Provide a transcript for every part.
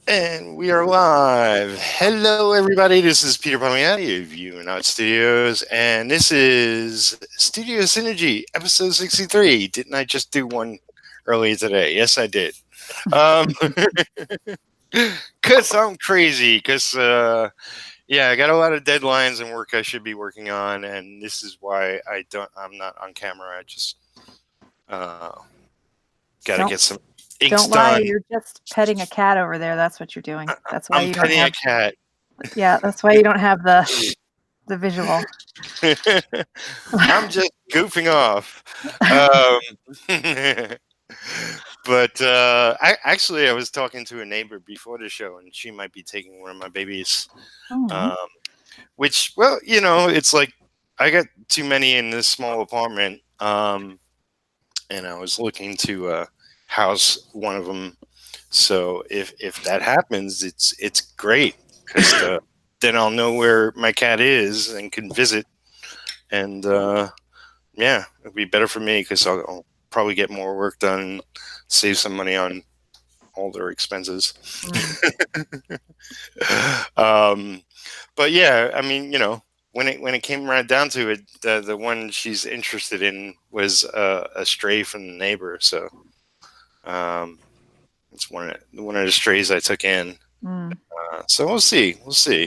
And we are live. Hello, everybody. This is Peter Palmiotti of You and Art Studios, and this is Studio Synergy, episode 63. Didn't I just do one earlier today? Yes, I did. Because I'm crazy. Because, I got a lot of deadlines and work I should be working on, and this is why I'm not on camera. I just got to get some inks Don't lie, done. you're just petting a cat over there. That's what you're doing. That's why I'm you don't petting have. a cat. Yeah, that's why you don't have the visual. I'm just goofing off. But I was talking to a neighbor before the show, and she might be taking one of my babies. Which, well, it's like I got too many in this small apartment, and I was looking to house one of them. So if that happens, it's great because then I'll know where my cat is and can visit, and it'll be better for me because I'll probably get more work done, save some money on all their expenses. But yeah, I mean, when it came right down to it, the one she's interested in was a stray from the neighbor, so it's one of the strays I took in. So we'll see.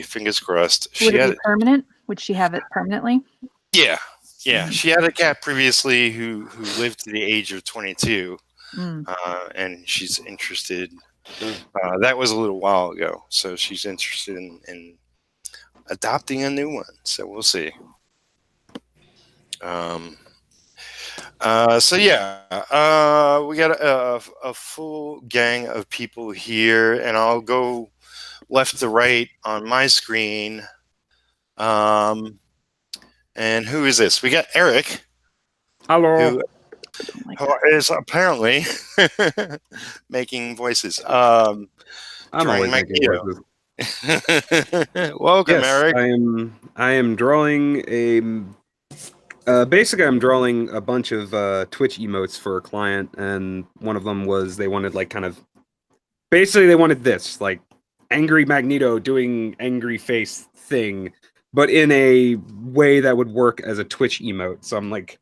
Fingers crossed. Would it be permanent? Would she have it permanently? Yeah. She had a cat previously who lived to the age of 22, and she's interested. That was a little while ago, so she's interested in adopting a new one. So we'll see. We got a full gang of people here, and I'll go left to right on my screen. And who is this? We got Eric. Hello. Who is apparently making voices. I'm always making voices. Welcome, yes, Eric. I am drawing basically I'm drawing a bunch of Twitch emotes for a client, and one of them was they wanted they wanted this, like angry Magneto doing angry face thing, but in a way that would work as a Twitch emote. So I'm like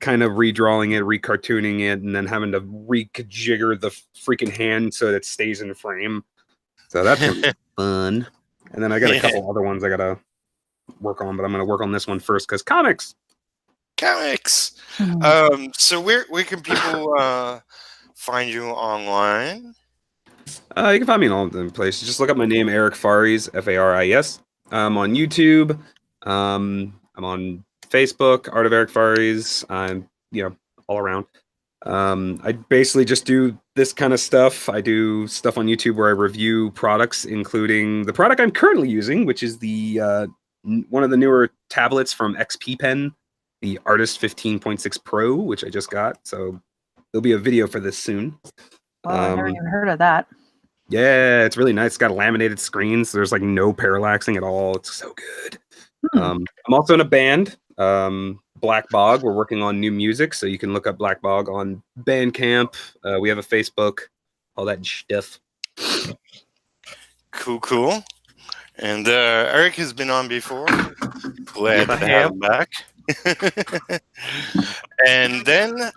kind of redrawing it, recartooning it, and then having to rejigger the freaking hand so that it stays in frame. So that's gonna be fun. And then I got a couple other ones I gotta work on, but I'm gonna work on this one first because comics. So where can people find you online? You can find me in all the places. Just look up my name, Eric Faries, Faris. I'm on YouTube. I'm on Facebook, Art of Eric Faries. I'm all around. I basically just do this kind of stuff. I do stuff on YouTube where I review products, including the product I'm currently using, which is the one of the newer tablets from XP Pen, the Artist 15.6 Pro, which I just got. So there'll be a video for this soon. Well, I've never even heard of that. Yeah, it's really nice. It's got a laminated screen, so there's like no parallaxing at all. It's so good. I'm also in a band, Black Bog. We're working on new music, so you can look up Black Bog on Bandcamp. We have a Facebook, all that stuff. Cool. And Eric has been on before. Glad to have him back. And then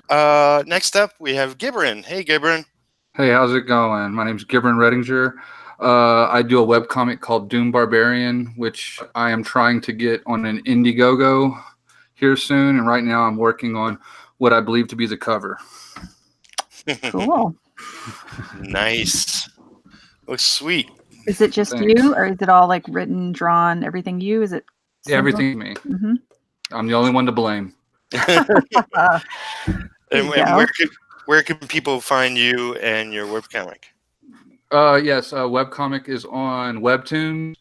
next up we have Gibran. Hey, Gibran. Hey, how's it going? My name's Gibran Redinger. I do a webcomic called Doom Barbarian, which I am trying to get on an Indiegogo here soon. And right now I'm working on what I believe to be the cover. Cool. Nice. Looks sweet. Is it just you, or is it all like written, drawn, everything you? Is it? Yeah, everything me. I'm the only one to blame. And where can people find you and your webcomic? Yes, webcomic is on Webtoons,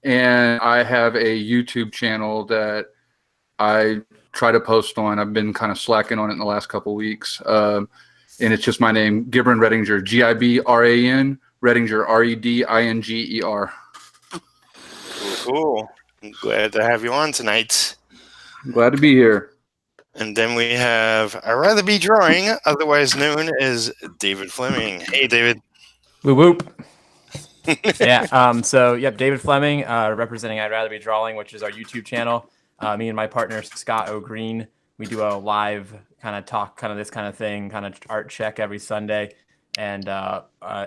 and I have a YouTube channel that I try to post on. I've been kind of slacking on it in the last couple of weeks. And it's just my name, Gibran Redinger, Gibran, Redinger, Redinger. Cool. I'm glad to have you on tonight. Glad to be here. And then we have I'd Rather Be Drawing, otherwise known as David Fleming. Hey, David. Whoop whoop. Yeah. So yep, David Fleming, representing I'd Rather Be Drawing, which is our YouTube channel. Me and my partner Scott O'Green, we do a live kind of talk, kind of this kind of thing, kind of art check every Sunday, and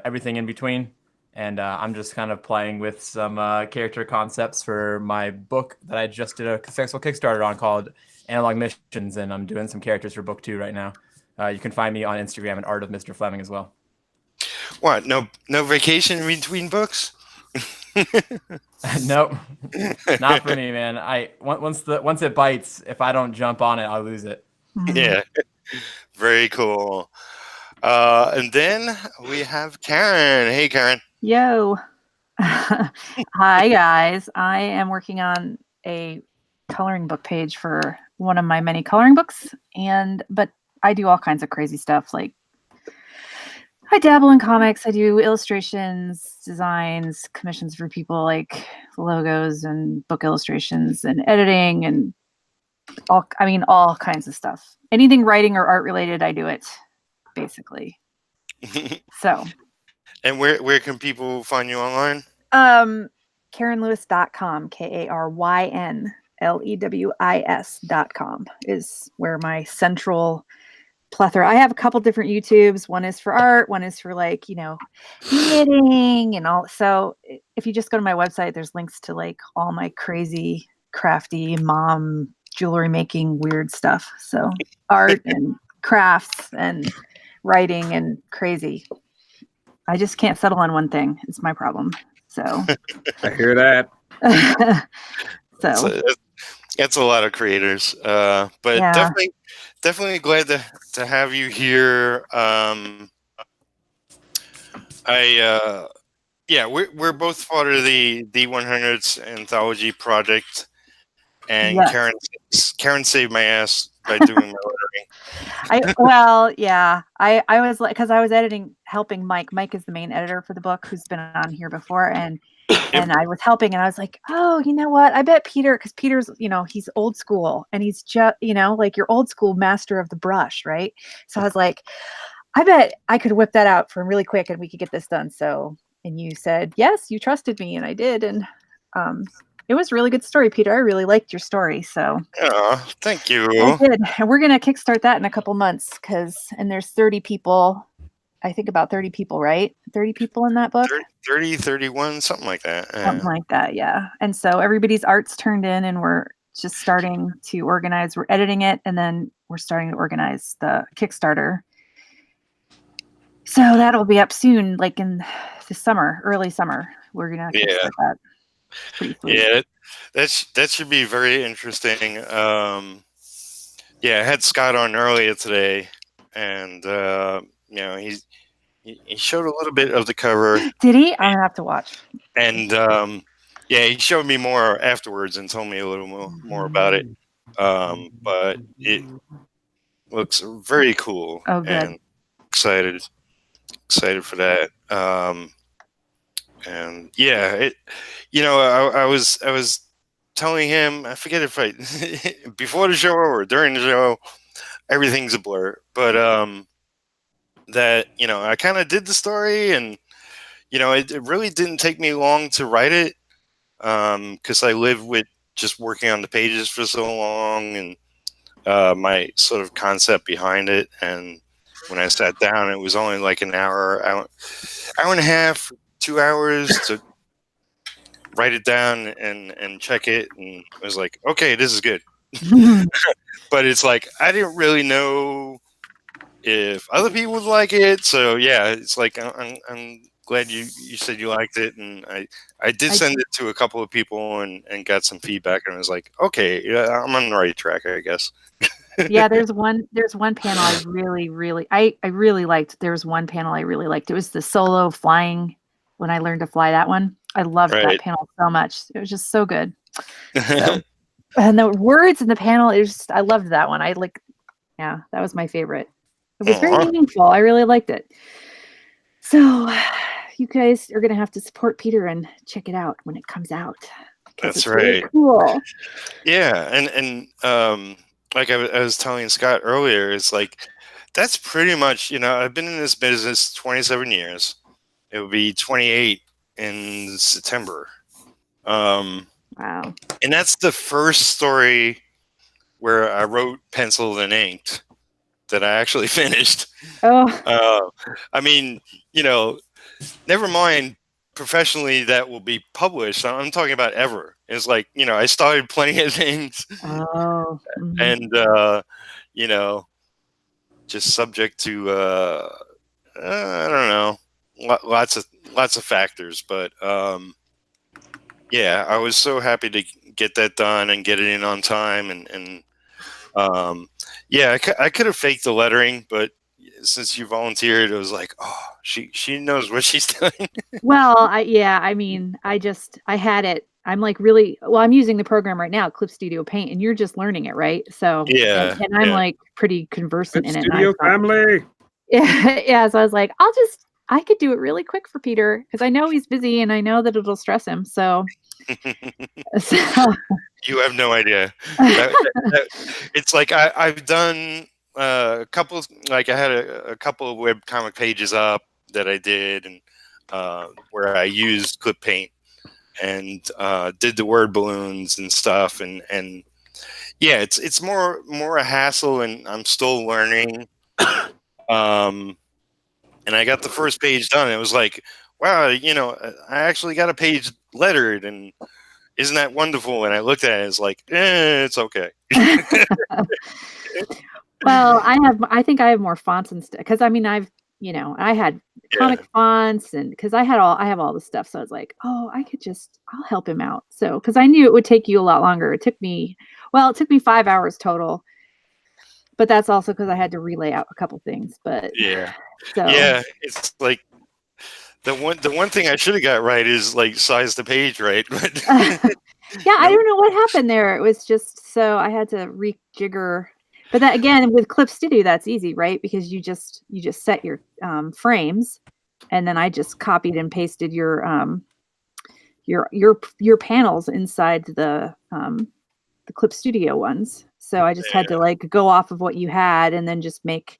everything in between. And I'm just kind of playing with some character concepts for my book that I just did a successful Kickstarter on called Analog Missions, and I'm doing some characters for book 2 right now. You can find me on Instagram at Art of Mr. Fleming as well. What? No vacation between books? Nope, not for me, man. Once it bites, if I don't jump on it, I'll lose it. Yeah, very cool. And then we have Karyn. Hey, Karyn. Yo. Hi, guys. I am working on a coloring book page for one of my many coloring books, but I do all kinds of crazy stuff. Like, I dabble in comics. I do illustrations, designs, commissions for people, like logos and book illustrations and editing and all kinds of stuff. Anything writing or art related, I do it, basically. So. And where can people find you online? KarynLewis.com, KarynLewis.com is where my central plethora. I have a couple different YouTubes. One is for art, one is for knitting and all. So if you just go to my website, there's links to all my crazy, crafty mom jewelry making weird stuff. So art and crafts and writing and crazy. I just can't settle on one thing. It's my problem. So I hear that. So that's a lot of creators. But yeah. definitely glad to have you here. We're both part of the D100's anthology project, and yes. Karyn saved my ass by doing my lettering. I was because I was helping Mike. Mike is the main editor for the book, who's been on here before, and I was helping, and I was like, oh, you know what? I bet Peter, because Peter's, he's old school, and he's just, like your old school master of the brush, right? So I was like, I bet I could whip that out for really quick, and we could get this done. So, and you said yes, you trusted me, and I did, and it was a really good story, Peter. I really liked your story. So thank you. I did. And we're going to kickstart that in a couple months and there's 30 people, I think about 30 people, right? 30 people in that book? 30, 31, something like that. Yeah. Something like that, yeah. And so everybody's art's turned in and we're just starting to organize. We're editing it and then we're starting to organize the Kickstarter. So that'll be up soon, like in the summer, early summer. We're going to kickstart that. Yeah, that should be very interesting. I had Scott on earlier today, and he showed a little bit of the cover. Did he? I'm gonna have to watch. And he showed me more afterwards and told me a little more about it. But it looks very cool. Oh, good. And excited for that. And I was telling him, I forget if before the show or during the show, everything's a blur, but that I kind of did the story, and it really didn't take me long to write it, because I lived with just working on the pages for so long, and my sort of concept behind it. And when I sat down, it was only like an hour and a half, 2 hours to write it down and check it, and I was like, okay, this is good. But it's like I didn't really know if other people would like it, so it's like I'm glad you said you liked it, and I did send it to a couple of people and got some feedback, and I was like, okay, I'm on the right track, I guess. Yeah, there's one panel I really liked. There was one panel I really liked. It was the solo flying, when I learned to fly, that one. I loved that panel so much. It was just so good. So, and the words in the panel, I loved that one. That was my favorite. It was very meaningful. I really liked it. So you guys are going to have to support Peter and check it out when it comes out. That's right. Really cool. Yeah. And like I was telling Scott earlier, it's like, that's pretty much, I've been in this business 27 years. It would be 28 in September. Wow. And that's the first story where I wrote, penciled, and inked that I actually finished. I mean, never mind professionally that will be published. I'm talking about ever. It's like, I started plenty of things. And, just subject to, I don't know, lots of factors. But, yeah, I was so happy to get that done and get it in on time. And yeah, I could have faked the lettering, but since you volunteered, it was like, oh, she knows what she's doing. Well, I had it. I'm like I'm using the program right now, Clip Studio Paint, and you're just learning it, right? So yeah, and I'm like pretty conversant in it. Studio family. Yeah. So I was like, I could do it really quick for Peter because I know he's busy and I know that it'll stress him. So you have no idea. It's like I've done a couple. Like I had a couple of web comic pages up that I did, and where I used Clip Paint and did the word balloons and stuff, and yeah, it's more a hassle, and I'm still learning. And I got the first page done. And it was like, wow, I actually got a page lettered, and isn't that wonderful? And I looked at it, it's like, it's okay. Well, I think I have more fonts and stuff because I had comic fonts, and because I have all the stuff, so I was like, oh, I'll help him out. So because I knew it would take you a lot longer. It took me 5 hours total, but that's also because I had to relay out a couple things. But yeah, it's like the one thing I should have got right is like size the page right. Yeah, I don't know what happened there. It was just so I had to rejigger. But that again with Clip Studio, that's easy, right? Because you just set your frames, and then I just copied and pasted your panels inside the Clip Studio ones. So I just had to like go off of what you had and then just make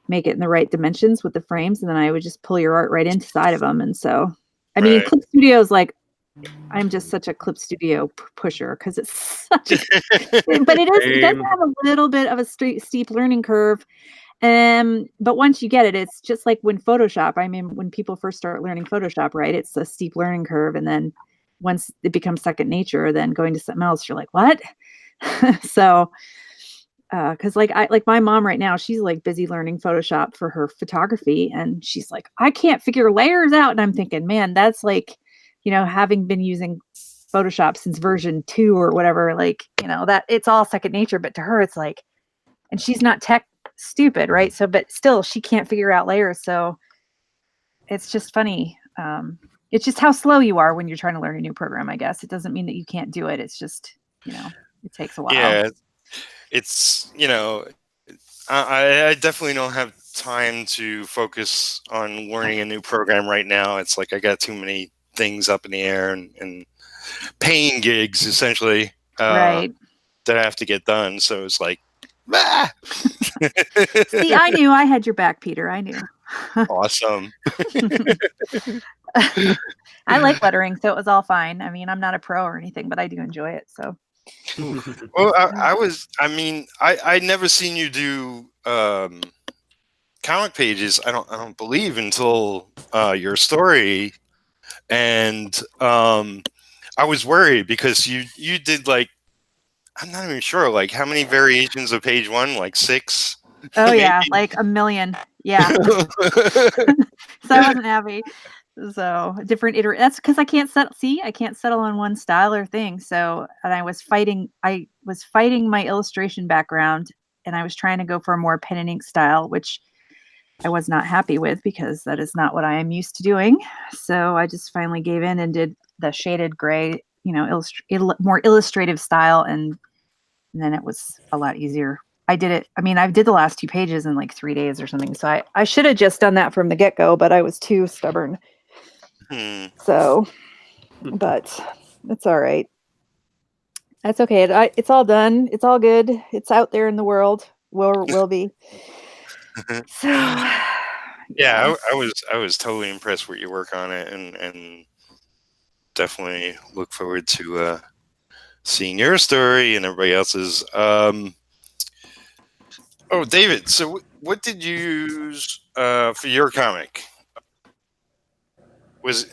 it in the right dimensions with the frames, and then I would just pull your art right inside of them. And so, I mean, Clip Studio is like, I'm just such a Clip Studio pusher because it's such but it does have a little bit of a steep learning curve. But once you get it, it's just like when Photoshop. I mean, when people first start learning Photoshop, right? It's a steep learning curve, and then once it becomes second nature, then going to something else, you're like, what? So, because like my mom right now, she's like busy learning Photoshop for her photography, and she's like, I can't figure layers out, and I'm thinking, man, that's like, having been using Photoshop since version 2 or whatever, like, that it's all second nature, but to her, it's like, and she's not tech stupid, right? So, but still, she can't figure out layers. So it's just funny. It's just how slow you are when you're trying to learn a new program, I guess. It doesn't mean that you can't do it. It's just, it takes a while. Yeah, it's, I definitely don't have time to focus on learning a new program right now. It's like I got too many things up in the air and paying gigs, essentially, right, that I have to get done. So it's like, ah! See, I knew I had your back, Peter. I knew. Awesome. I like lettering, so it was all fine. I mean, I'm not a pro or anything, but I do enjoy it. So. Well, I never seen you do comic pages. I don't believe until your story, and I was worried because you did like, I'm not even sure, like how many variations of page 1, like 6. Oh yeah, like a million. Yeah. So I wasn't happy. So different that's because I can't settle on one style or thing. So, and I was fighting my illustration background, and I was trying to go for a more pen and ink style, which I was not happy with because that is not what I am used to doing. So I just finally gave in and did the shaded gray, more illustrative style, and then it was a lot easier. I did it. I mean, I did the last 2 pages in like 3 days or something. So I should have just done that from the get-go, but I was too stubborn. So, but it's all right. That's okay. It's all done. It's all good. It's out there in the world. Will be. So, yeah, I was totally impressed with your work on it, and definitely look forward to seeing your story and everybody else's. Oh, David, so what did you use for your comic? Was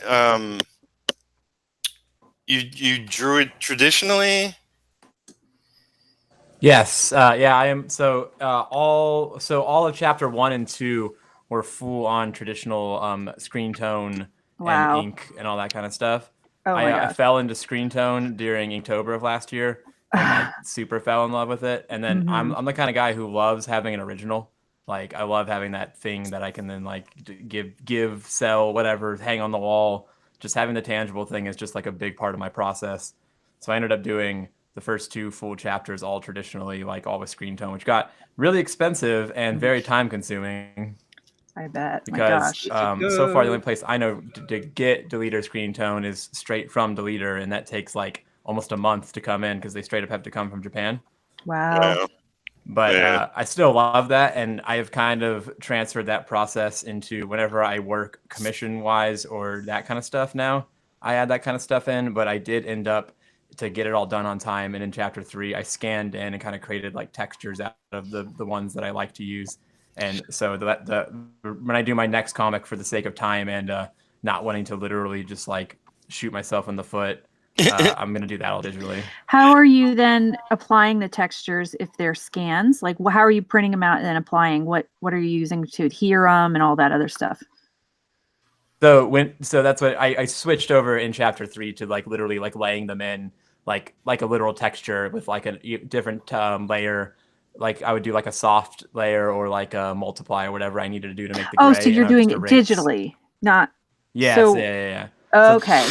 you drew it traditionally? Yes, yeah, I am. So all of chapter 1 and 2 were full on traditional screen tone and Wow. ink and all that kind of stuff. Oh my I gosh. fell into screen tone during Inktober of last year and like super fell in love with it. And then I'm the kind of guy who loves having an original. Like I love having that thing that I can then like give, sell, whatever, hang on the wall. Just having the tangible thing is just like a big part of my process. So I ended up doing the first 2 full chapters all traditionally, like all with screen tone, which got really expensive and very time consuming. I bet. Because My gosh. so far the only place I know to get deleter screen tone is straight from deleter, and that takes like almost a month to come in because they straight up have to come from Japan. Wow. Wow. But Yeah. I still love that, and I have kind of transferred that process into whenever I work commission-wise or that kind of stuff now. I add that kind of stuff in, but I did end up to get it all done on time. And in chapter 3, I scanned in and kind of created like textures out of the ones that I like to use. And so when I do my next comic for the sake of time and not wanting to literally just like shoot myself in the foot, I'm going to do that all digitally. How are you then applying the textures if they're scans? Like, how are you printing them out and then applying? What are you using to adhere them and all that other stuff? So that's what I switched over in chapter 3 to like literally like laying them in like a literal texture with like a different layer. Like I would do like a soft layer or like a multiply or whatever I needed to do to make the gray. So you're doing it digitally, not. Yes, so, yeah. Okay.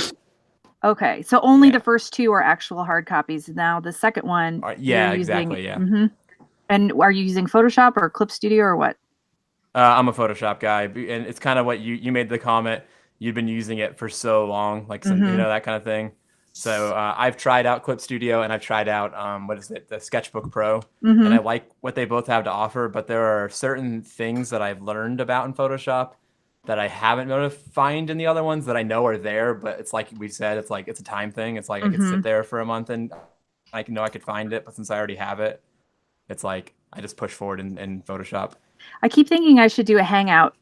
Okay. So only the first 2 are actual hard copies. Now the second one. Yeah, exactly. Yeah. And are you using Photoshop or Clip Studio or what? I'm a Photoshop guy, and it's kind of what you made the comment. You've been using it for so long, like some, that kind of thing. So I've tried out Clip Studio and I've tried out the Sketchbook Pro, and I like what they both have to offer. But there are certain things that I've learned about in Photoshop that I haven't been able to find in the other ones that I know are there. But it's like we said, it's like it's a time thing. It's like I could sit there for a month and I know I could find it, but since I already have it, it's like I just push forward in Photoshop. I keep thinking I should do a hangout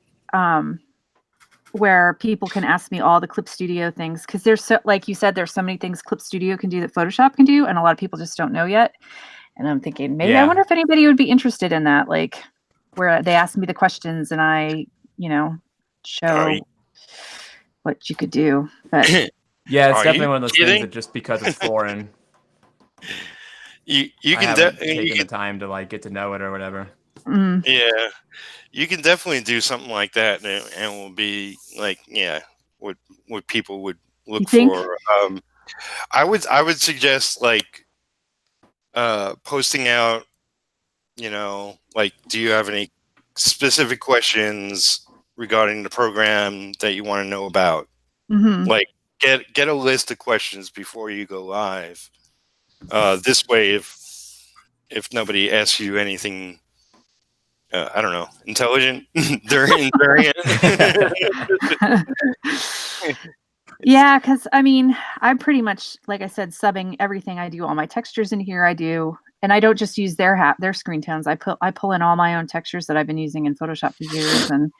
where people can ask me all the Clip Studio things, because there's so, like you said, there's so many things Clip Studio can do that Photoshop can do, and a lot of people just don't know yet. And I'm thinking maybe I wonder if anybody would be interested in that, like where they ask me the questions and I, show what you could do. But yeah, it's definitely one of those things that just because it's foreign, you I can haven't taken the time to like get to know it or whatever. Yeah, you can definitely do something like that, and it will be like, what people would look for. I would suggest like posting out, like, do you have any specific questions regarding the program that you want to know about? Like, get a list of questions before you go live. This way, if nobody asks you anything, I don't know, intelligent during yeah, because I mean, I'm pretty much, like I said, subbing everything I do. All my textures in here I do, and I don't just use their screen tones. I pull in all my own textures that I've been using in Photoshop for years, and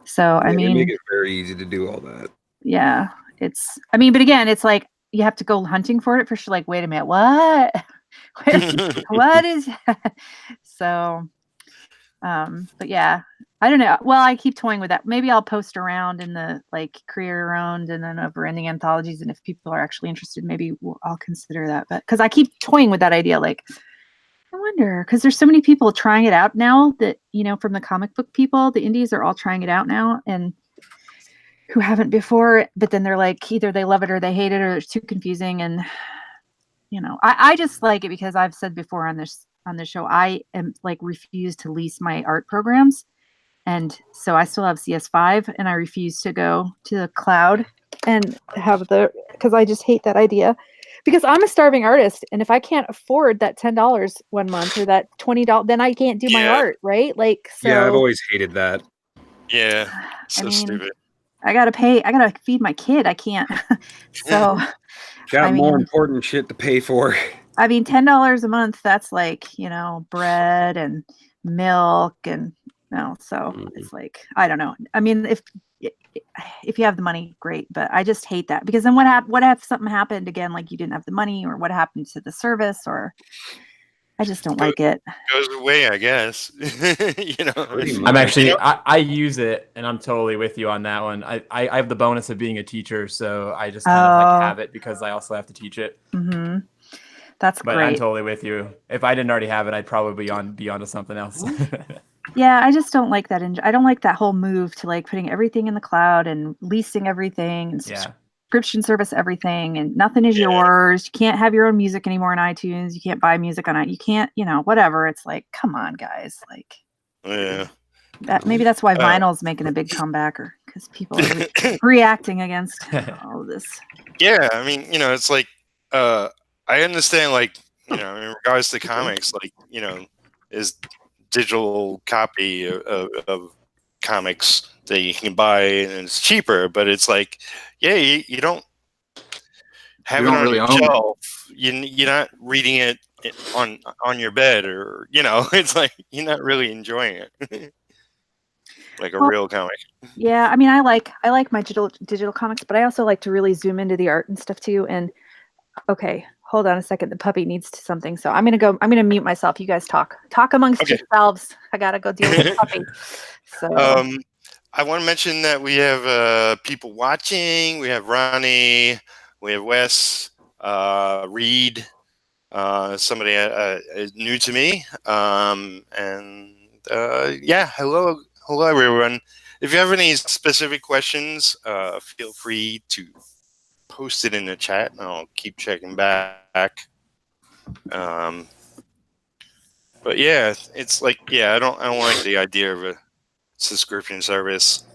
so I mean, make it very easy to do all that. Yeah, but again, it's like you have to go hunting for it for sure. Like, wait a minute, what? What is that? So, but yeah, I don't know. Well, I keep toying with that. Maybe I'll post around in the like career around and then over in the anthologies. And if people are actually interested, maybe I'll consider that. But because I keep toying with that idea, like, I wonder, because there's so many people trying it out now that, from the comic book people, the indies are all trying it out now and who haven't before, but then they're like, either they love it or they hate it or it's too confusing. And, I just like it because I've said before on this show, I am like refuse to lease my art programs. And so I still have CS5 and I refuse to go to the cloud and have because I just hate that idea, because I'm a starving artist. And if I can't afford that $10 one month or that $20, then I can't do my art. Right. Like, so yeah, I've always hated that. Yeah. So stupid. I gotta pay. I gotta feed my kid. I can't. So, Got I more mean, important shit to pay for. I mean, $10 a month. That's like bread and milk and So it's like I don't know. I mean, if you have the money, great. But I just hate that because then what if something happened again? Like you didn't have the money, or what happened to the service, or I just don't like it. Goes away, I guess. Pretty I'm much. actually I use it, and I'm totally with you on that one. I have the bonus of being a teacher, so I just kind of like have it because I also have to teach it. Mm-hmm. That's But great. I'm totally with you. If I didn't already have it, I'd probably be onto something else. Yeah, I just don't like that. I don't like that whole move to like putting everything in the cloud and leasing everything and subscription service everything, and nothing is yours. You can't have your own music anymore in iTunes. You can't buy music on it. You can't, whatever. It's like, come on, guys. Like, maybe that's why vinyl's making a big comeback, or because people are reacting against all of this. Yeah, I mean, it's like I understand, like, in regards to comics, like, is digital copy of comics that you can buy and it's cheaper, but it's like, you don't have it on your shelf. You're not reading it on your bed, or it's like you're not really enjoying it like a real comic. Yeah, I mean, I like my digital comics, but I also like to really zoom into the art and stuff too. And okay, hold on a second. The puppy needs something, so I'm gonna mute myself. You guys talk amongst yourselves. I gotta go deal with the puppy. So I want to mention that we have people watching. We have Ronnie, we have Wes, Reed, somebody new to me, and hello everyone. If you have any specific questions, feel free to post it in the chat, and I'll keep checking back. But yeah, it's like, I don't like the idea of a subscription service.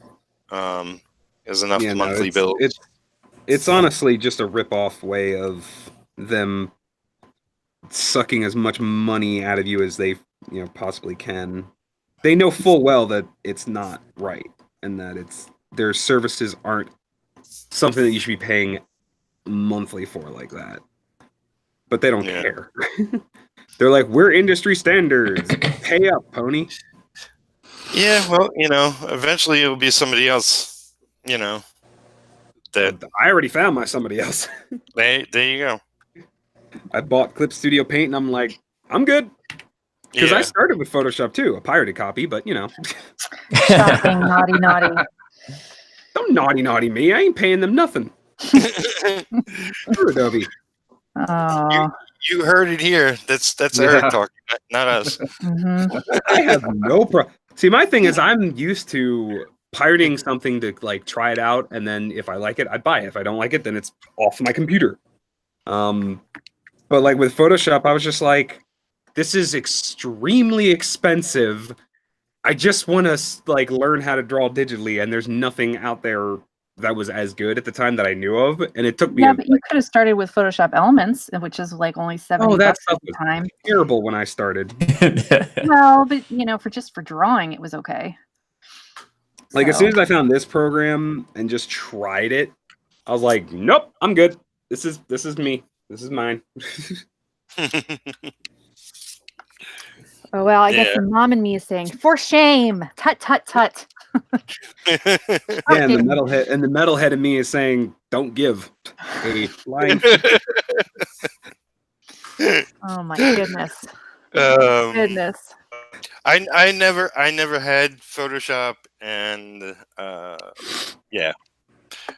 There's enough monthly bills. It's honestly just a rip-off way of them sucking as much money out of you as they possibly can. They know full well that it's not right, and that their services aren't something that you should be paying monthly for like that. But they don't care. They're like, we're industry standards. Pay up, pony. Yeah, well, eventually it'll be somebody else, that I already found my somebody else. There you go. I bought Clip Studio Paint, and I'm like, I'm good. Because I started with Photoshop too, a pirated copy, but Shocking, naughty. Don't naughty me. I ain't paying them nothing. Screw Adobe. You heard it here. That's Eric talking, not us. Mm-hmm. I have no problem. See, my thing is I'm used to pirating something to like try it out, and then if I like it, I buy it. If I don't like it, then it's off my computer. But like with Photoshop, I was just like, this is extremely expensive. I just want to like learn how to draw digitally, and there's nothing out there that was as good at the time that I knew of, and it took me. Yeah, but you could have started with Photoshop Elements, which is like only $70 that at the time. Terrible when I started. Well, but for drawing, it was okay. Like as soon as I found this program and just tried it, I was like, nope, I'm good. This is me. This is mine. Oh well, I guess the mom in me is saying, for shame. Tut tut tut. And the metalhead in me is saying, don't give. A line. Oh my goodness. Goodness. I never had Photoshop, and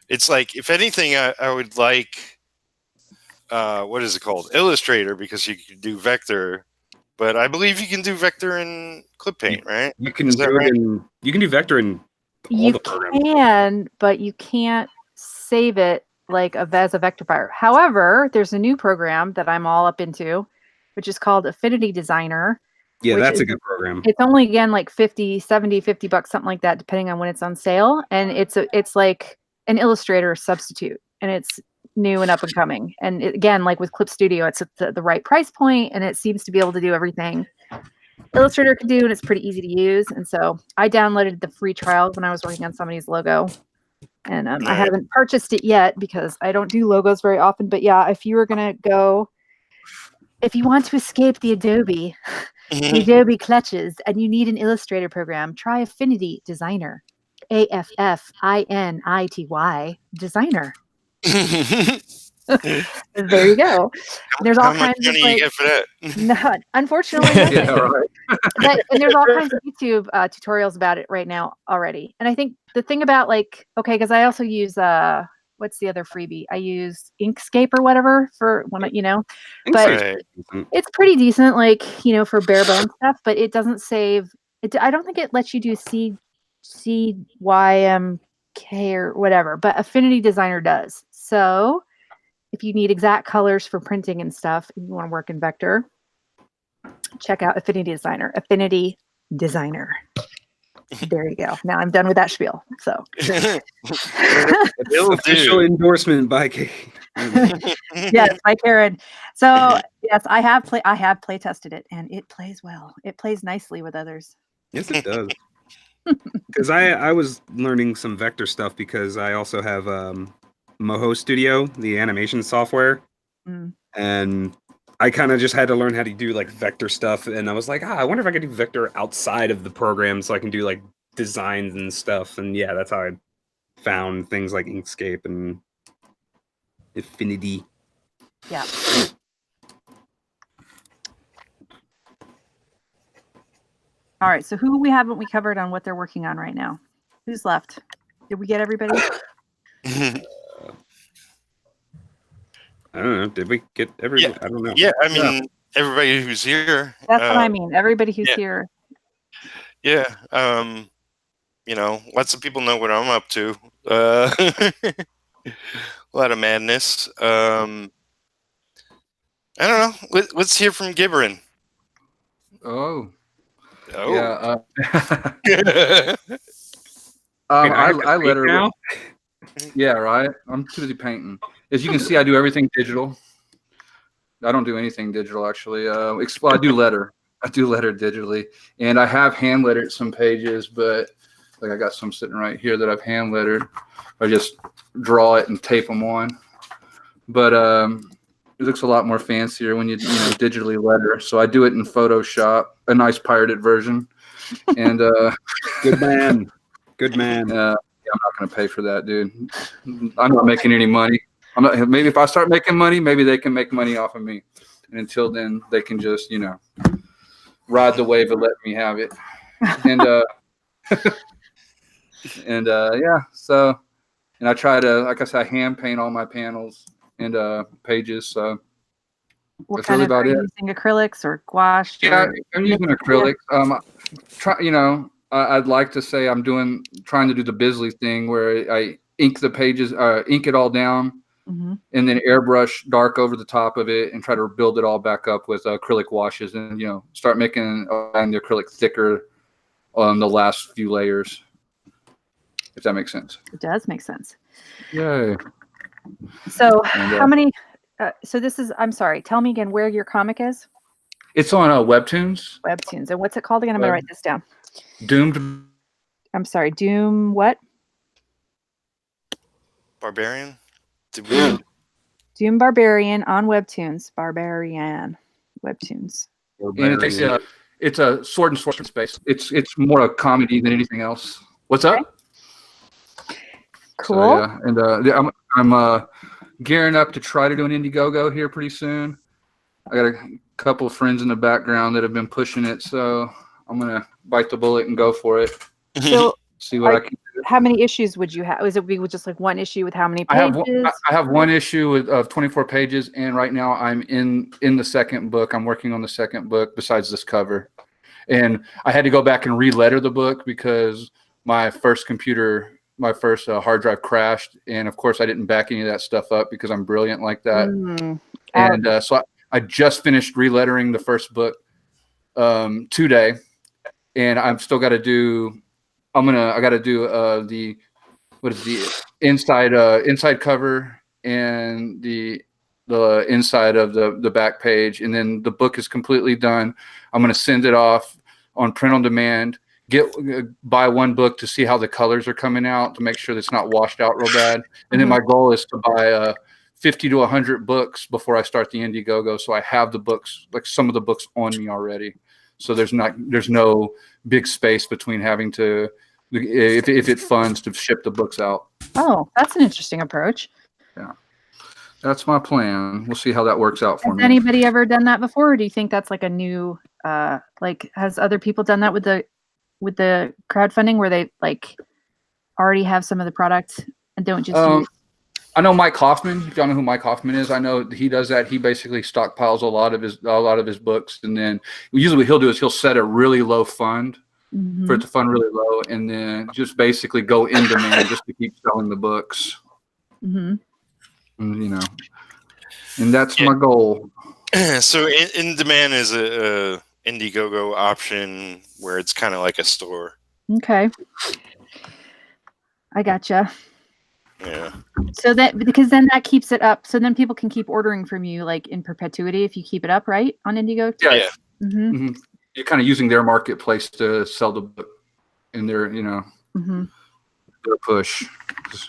it's like, if anything, I would like what is it called, Illustrator, because you can do vector. But I believe you can do vector in Clip Paint, right? You can do vector in all the programs. You can, but you can't save it like as a vector file. However, there's a new program that I'm all up into, which is called Affinity Designer. Yeah, that's a good program. It's only, again, like $50 something like that, depending on when it's on sale. And it's like an Illustrator substitute, and it's new and up and coming. And again, like with Clip Studio, it's at the right price point, and it seems to be able to do everything Illustrator can do, and it's pretty easy to use. And so I downloaded the free trial when I was working on somebody's logo, And I Right. haven't purchased it yet because I don't do logos very often. But yeah, if you were going to go, if you want to escape the Adobe clutches and you need an Illustrator program, try Affinity Designer. AFFINITY Designer. There you go. There's all How much kinds of money you get for that? not, unfortunately, nothing. Yeah, right. And there's all kinds of YouTube tutorials about it right now already. And I think the thing about because I also use what's the other freebie? I use Inkscape or whatever for when but Right. it's pretty decent, for bare bones stuff. But it doesn't save. I don't think it lets you do CYMK or whatever. But Affinity Designer does. So if you need exact colors for printing and stuff, and you want to work in vector, check out Affinity Designer. Affinity Designer. There you go. Now I'm done with that spiel. So Official endorsement by Kate. yes, by Karyn. So yes, I have play tested it, and it plays well. It plays nicely with others. Yes, it does. Because I was learning some vector stuff because I also have Moho Studio, the animation software, and I kind of just had to learn how to do vector stuff. And I was like, I wonder if I could do vector outside of the program so I can do designs and stuff. And yeah, that's how I found things like Inkscape and Affinity. Yeah. All right. So who haven't we covered on what they're working on right now? Who's left? Did we get everybody? I don't know. Did we get everybody? Yeah. I don't know. Yeah, I mean, everybody who's here. That's what I mean. Everybody who's here. Yeah. Lots of people know what I'm up to. A lot of madness. I don't know. Let's hear from Gibran. Oh. Oh. Yeah. I letter now. Yeah, right. I'm too busy painting. As you can see, I do everything digital. I don't do anything digital actually. I do letter. I do letter digitally, and I have hand lettered some pages, but I got some sitting right here that I've hand lettered. I just draw it and tape them on. But it looks a lot more fancier when you digitally letter. So I do it in Photoshop, a nice pirated version. And good man. Good man. I'm not going to pay for that, dude. I'm not making any money. Maybe if I start making money, maybe they can make money off of me. And until then, they can just, ride the wave and let me have it. And so, and I try to, like I said, I hand paint all my panels and pages. So what that's kind really of about are it. you using acrylics or gouache? Yeah, I'm using acrylics. I'd like to say I'm trying to do the Bisley thing where I ink the pages, ink it all down, and then airbrush dark over the top of it and try to build it all back up with acrylic washes and, start making the acrylic thicker on the last few layers, if that makes sense. It does make sense. Yay. So how many, so this is, I'm sorry, tell me again where your comic is. It's on Webtoons. Webtoons. And what's it called again? I'm going to write this down. Doomed. I'm sorry. Doom what? Barbarian? Doom Barbarian on Webtoons. Barbarian. Webtoons. And it's a sword and sorcery space. It's more a comedy than anything else. What's up? Cool. So, yeah, and I'm gearing up to try to do an Indiegogo here pretty soon. I got a couple of friends in the background that have been pushing it, so I'm gonna bite the bullet and go for it. So see what I can do. How many issues would you have? Is it just one issue with how many pages? I have one issue of 24 pages, and right now I'm in the second book. I'm working on the second book besides this cover. And I had to go back and re-letter the book because my first hard drive crashed. And of course I didn't back any of that stuff up because I'm brilliant like that. And so I just finished re-lettering the first book today. And I've still got to do, I got to do the inside cover and the inside of the back page. And then the book is completely done. I'm going to send it off on print on demand, buy one book to see how the colors are coming out to make sure that it's not washed out real bad. And then my goal is to buy 50 to 100 books before I start the Indiegogo, so I have the books, like some of the books, on me already. So there's no big space between having to, if it funds, to ship the books out. Oh, that's an interesting approach. Yeah, that's my plan. We'll see how that works out for me. Has anybody ever done that before, or do you think that's like a new, like, has other people done that with the crowdfunding where they like already have some of the product and don't just use? I know Mike Hoffman. If y'all know who Mike Hoffman is, I know he does that. He basically stockpiles a lot of his books, and then usually what he'll do is he'll set a really low fund for it to fund really low, and then just basically go in demand just to keep selling the books. And, you know, and that's my goal. So in demand is a Indiegogo option where it's kind of like a store. Okay, I gotcha. Yeah. So that, because then that keeps it up, so then people can keep ordering from you like in perpetuity if you keep it up, right, on Indiegogo? Yeah. You're kind of using their marketplace to sell the book in their, you know, their push,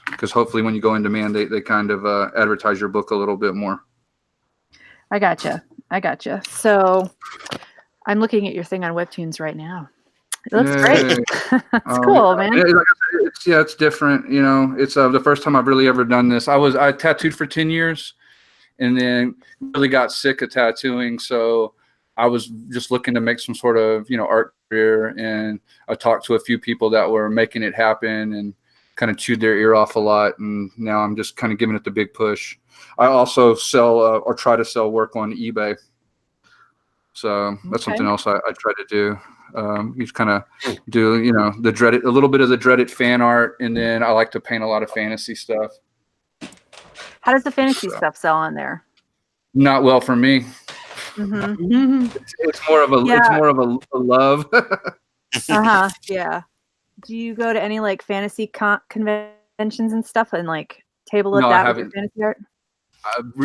because hopefully when you go in demand, they kind of advertise your book a little bit more. I gotcha. So I'm looking at your thing on Webtoons right now. It looks great. That's cool, man. It's different. You know, it's the first time I've really ever done this. I tattooed for 10 years and then really got sick of tattooing. So I was just looking to make some sort of, you know, art career. And I talked to a few people that were making it happen and kind of chewed their ear off a lot. And now I'm just kind of giving it the big push. I also sell or try to sell work on eBay. So that's something else I try to do. You just kind of do, you know, a little bit of the dreaded fan art, and then I like to paint a lot of fantasy stuff. How does the fantasy stuff sell on there? Not well for me. It's more of a love. Yeah. Do you go to any like fantasy conventions and stuff and like table it out with your fantasy art?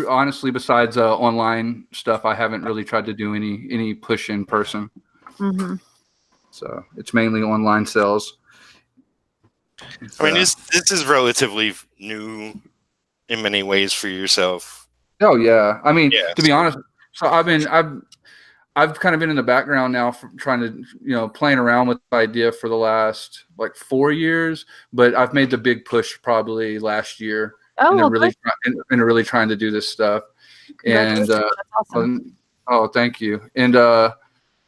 Honestly, besides online stuff, I haven't really tried to do any push in person. So it's mainly online sales. I mean, this is relatively new in many ways for yourself. Oh yeah, I mean, to be honest, so I've kind of been in the background now, for trying to, you know, playing around with the idea for the last like 4 years, but I've made the big push probably last year. And really trying to do this stuff. And That's awesome. Thank you. And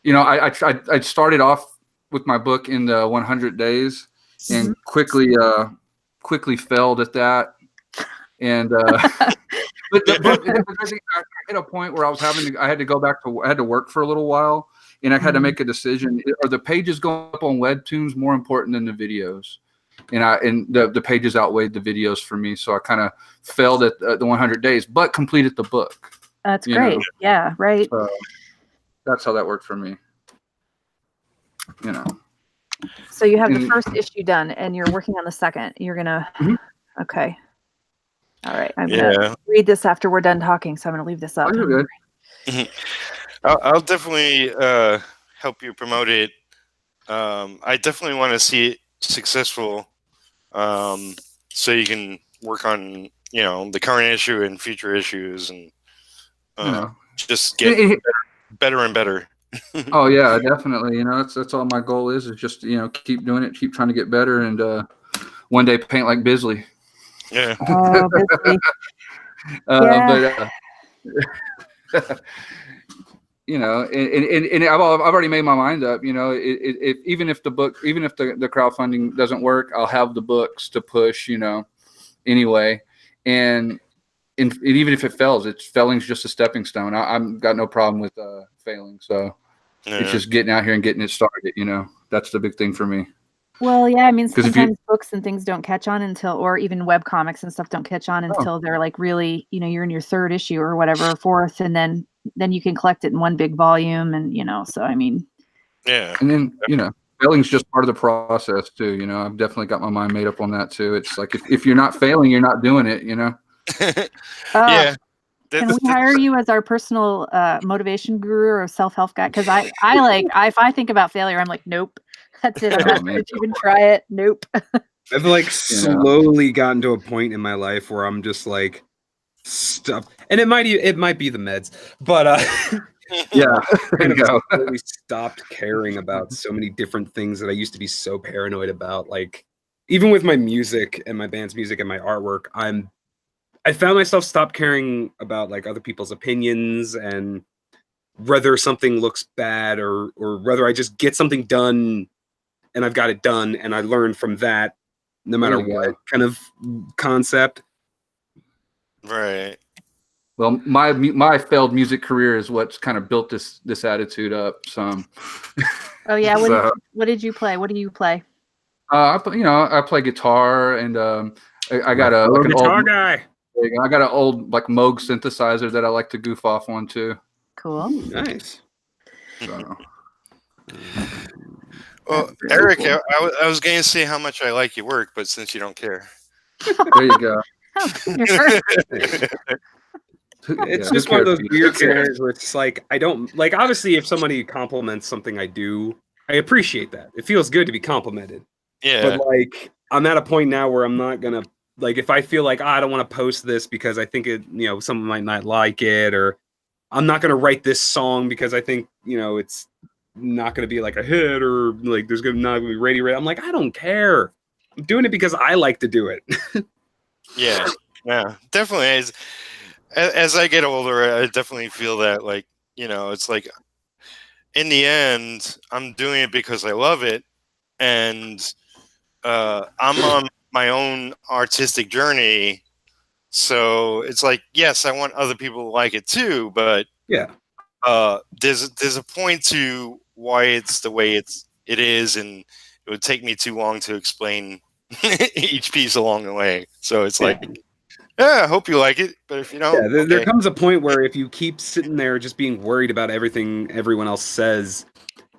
you know, I started off with my book in the 100 days and quickly failed at that. And but the book, I hit a point where I had to go back to, I had to work for a little while, and I had to make a decision: are the pages going up on Webtoons more important than the videos? And the pages outweighed the videos for me, so I kind of failed at the 100 days, but completed the book. That's great. Yeah, right. So that's how that worked for me. You know. So you have the first issue done, and you're working on the second. You're gonna. Okay. All right. I'm gonna read this after we're done talking, so I'm gonna leave this up. Oh, you're good. I'll definitely help you promote it. I definitely want to see it successful, so you can work on, you know, the current issue and future issues, and just get better and better. Oh yeah, definitely. You know, that's all my goal is just, you know, keep doing it, keep trying to get better, and one day paint like Bisley. Yeah. Oh, Bisley. But you know, and I've already made my mind up. You know, even if the crowdfunding doesn't work, I'll have the books to push. You know, anyway, and even if it fails, failing's just a stepping stone. I've got no problem with failing. So it's just getting out here and getting it started. You know, that's the big thing for me. Well, yeah, I mean, sometimes books and things don't catch on or even web comics and stuff don't catch on until they're like really, you know, you're in your third issue or whatever, fourth, and then you can collect it in one big volume, and, you know, so I mean. Yeah. And then, you know, failing's just part of the process too. You know, I've definitely got my mind made up on that too. It's like, if you're not failing, you're not doing it, you know? Yeah. Can we hire you as our personal motivation guru or self-help guy? Because I if I think about failure, I'm like, nope. That's it. I'm Oh, not man. going to even try it. Nope. I've like slowly gotten to a point in my life where I'm just like, stop. And it might be the meds, but Yeah, there kind you of go. slowly stopped caring about so many different things that I used to be so paranoid about. Like even with my music and my band's music and my artwork, I found myself stop caring about like other people's opinions and whether something looks bad or whether I just get something done and I've got it done and I learned from that no matter There you what go. kind of concept. Right. Well, my failed music career is what's kind of built this attitude up some. Oh yeah. So, What did you play? What do you play? I play guitar and I got My a fellow like an guitar old guy. I got an old like Moog synthesizer that I like to goof off on too. Cool. Ooh, nice. So. Well, That's really Eric, cool. I was going to say how much I like your work, but since you don't care. There you go. Oh, you're first. It's Yeah, just who one of cares, those Pete? weird Who cares? scenarios where it's like I don't like obviously if somebody compliments something I do, I appreciate that. It feels good to be complimented. Yeah. But like I'm at a point now where I'm not gonna like if I feel like I don't want to post this because I think it, someone might not like it, or I'm not gonna write this song because I think, it's not gonna be like a hit or like there's gonna not gonna be radio. I'm like, I don't care. I'm doing it because I like to do it. Yeah. Yeah. Definitely. As I get older, I definitely feel that like, it's like in the end, I'm doing it because I love it. And I'm on my own artistic journey. So it's like, yes, I want other people to like it too, but Yeah. there's a point to why it's the way it is, and it would take me too long to explain each piece along the way. So it's like, yeah, I hope you like it, but if you don't, Yeah, there okay. comes a point where if you keep sitting there just being worried about everything everyone else says,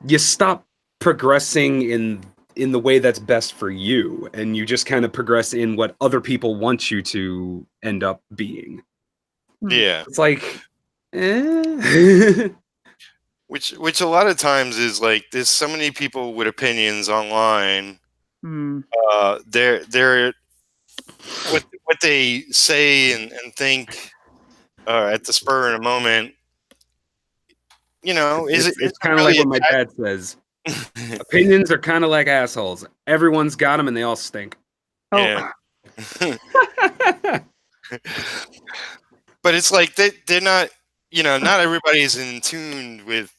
you stop progressing in the way that's best for you, and you just kind of progress in what other people want you to end up being. Yeah, It's like, which a lot of times is like there's so many people with opinions online. Hmm. They're what they say and think at the spur of a moment. it's kind of like what my dad says. Opinions are kind of like assholes. Everyone's got them, and they all stink. Oh, Yeah. But it's like they're not, not everybody's in tune with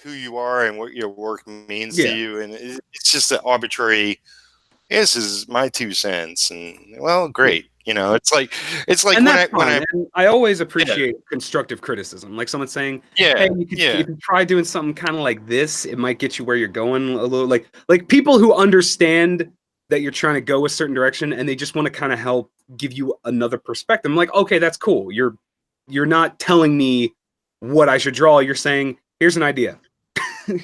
who you are and what your work means to you, and it's just an arbitrary. This is my 2 cents, and well, great. It's like And when that's fine. And I always appreciate constructive criticism, like someone saying, "Hey, if you try doing something kind of like this, it might get you where you're going." A little like people who understand that you're trying to go a certain direction, and they just want to kind of help give you another perspective. I'm like, okay, that's cool. You're not telling me what I should draw. You're saying, here's an idea.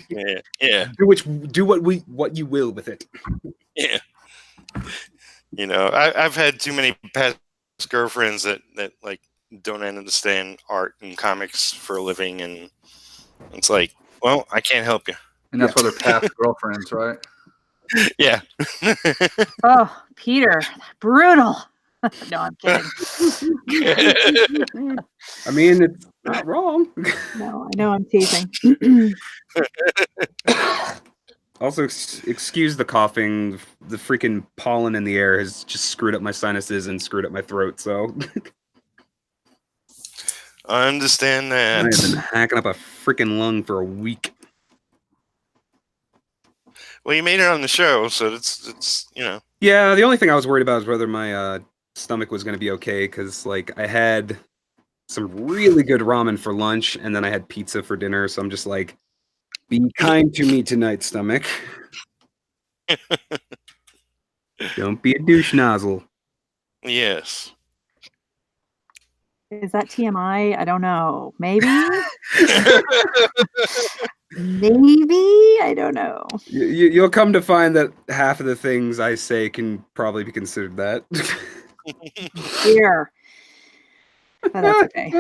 yeah. Do what you will with it. Yeah. I've had too many past girlfriends that like don't understand art and comics for a living, and it's like, well, I can't help you. And that's why they're past girlfriends, right? Yeah. oh, Peter, brutal. No, I'm kidding. I mean, it's not wrong. No, I know I'm teasing. Also, excuse the coughing. The freaking pollen in the air has just screwed up my sinuses and screwed up my throat. So I understand that. I have been hacking up a freaking lung for a week. Well, you made it on the show, so it's Yeah, the only thing I was worried about is whether my stomach was going to be okay, because like I had some really good ramen for lunch, and then I had pizza for dinner. So I'm just like, be kind to me tonight, stomach. Don't be a douche nozzle. Yes. Is that TMI? I don't know. Maybe. Maybe. I don't know. You'll come to find that half of the things I say can probably be considered that. Here. But that's okay.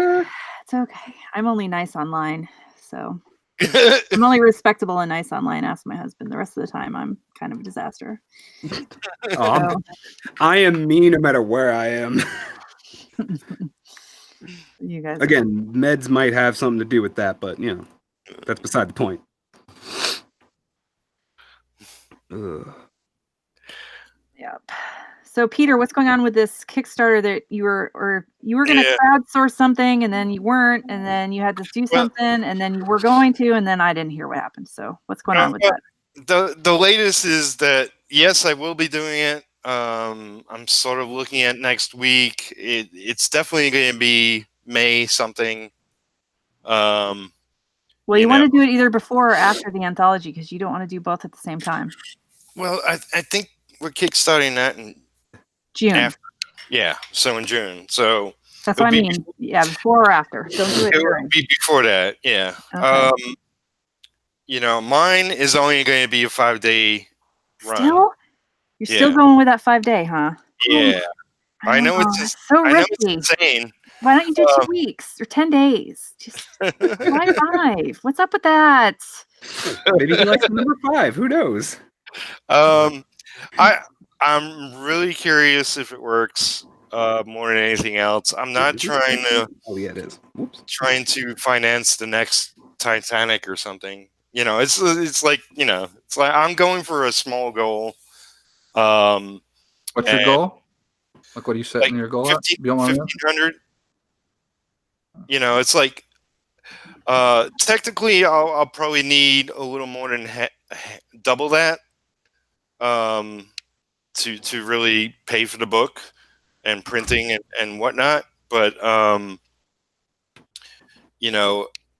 It's okay. I'm only nice online, so. I'm only respectable and nice online. Ask my husband. The rest of the time, I'm kind of a disaster. So, I am mean no matter where I am. you guys. Again, meds might have something to do with that, but you know, that's beside the point. Ugh. Yep. So Peter, what's going on with this Kickstarter that you were going to crowdsource something and then you weren't, and then you had to do something and then you were going to, and then I didn't hear what happened. So what's going on with that? The latest is that yes, I will be doing it. I'm sort of looking at next week. It's definitely going to be May something. Well, you want to do it either before or after the anthology because you don't want to do both at the same time. Well, I think we're kickstarting that in June. So in June. So that's what I mean. Yeah, before or after. Don't do it during. Be before that. Yeah. Okay. Mine is only going to be a 5-day run. Still? You're still going with that 5-day, huh? Yeah. I know it's so risky. I know it's insane. Why don't you do 2 weeks or 10 days? Just why 5? What's up with that? Maybe he likes number 5. Who knows? I'm really curious if it works more than anything else. I'm not trying to. Oh yeah, it is. Whoops. Trying to finance the next Titanic or something. It's like it's like I'm going for a small goal. What's your goal? Like, what are you setting your goal at? 1,500. It's like technically I'll probably need a little more than double that to really pay for the book and printing and whatnot. But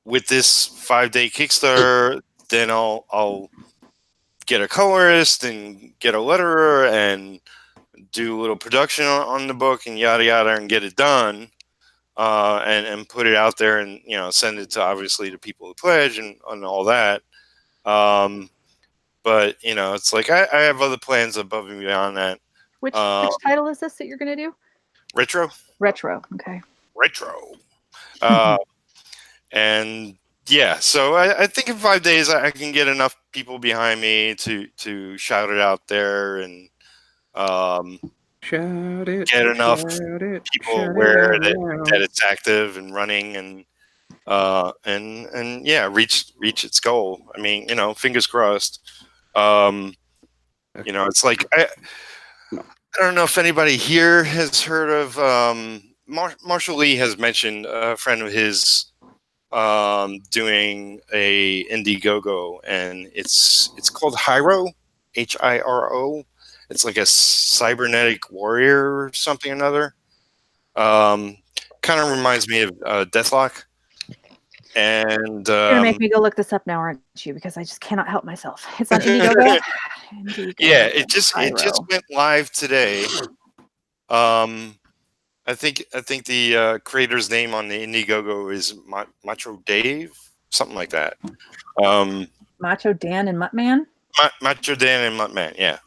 with this 5-day Kickstarter, then I'll get a colorist and get a letterer and do a little production on the book and yada yada and get it done, and put it out there and send it to obviously the people who pledge and all that. But it's like I have other plans above and beyond that. Which title is this that you're going to do? Retro. Okay. Retro. And yeah, so I think in 5 days I can get enough people behind me to shout it out there and shout it, get enough people aware that it's active and running and yeah, reach its goal. I mean, fingers crossed. It's like I don't know if anybody here has heard of Marshall Lee has mentioned a friend of his doing a Indiegogo, and it's called Hiro, Hiro. It's like a cybernetic warrior or something or another. Kind of reminds me of Deathlock. And you're gonna make me go look this up now, aren't you? Because I just cannot help myself. It's on Indiegogo. Yeah, it just went live today. I think the creator's name on the Indiegogo is Macho Dave, something like that. Macho Dan and Muttman. Macho Dan and Muttman, yeah.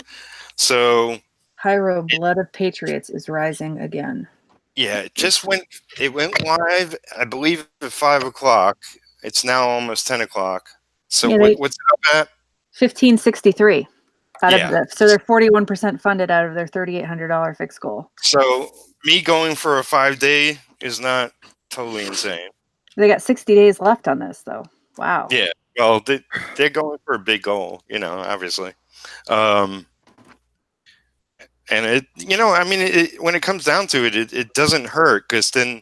So Hiro, Blood of Patriots is rising again. Yeah, it went live, I believe, at 5 o'clock. It's now almost 10 o'clock. So what's it up at? 1563 so they're 41% funded out of their $3,800 fixed goal. So me going for a 5-day is not totally insane. They got 60 days left on this, though. Wow. Yeah. Well, they're going for a big goal, obviously. And when it comes down to it, it doesn't hurt, because then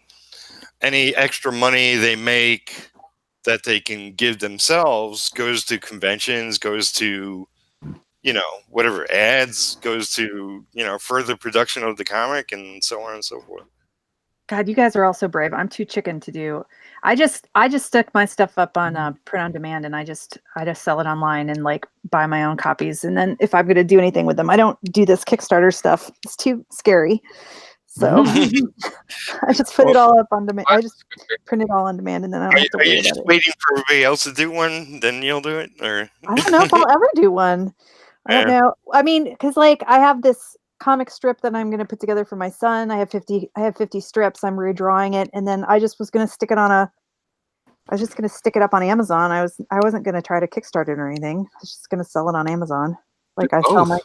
any extra money they make that they can give themselves goes to conventions, goes to, whatever ads, goes to, further production of the comic and so on and so forth. God, you guys are all so brave. I'm too chicken to do. I just stick my stuff up on print on demand, and I just sell it online and buy my own copies. And then if I'm going to do anything with them, I don't do this Kickstarter stuff. It's too scary. So I just put it all up on demand. I just print it all on demand, and then I don't have to worry about it. Are you just waiting for everybody else to do one, then you'll do it? Or I don't know if I'll ever do one. I don't know. I mean, because I have this comic strip that I'm going to put together for my son. I have 50 strips. I'm redrawing it, and then I just was going to stick it on I was just gonna stick it up on Amazon. I wasn't gonna try to Kickstart it or anything. I was just gonna sell it on Amazon. Like I sell my.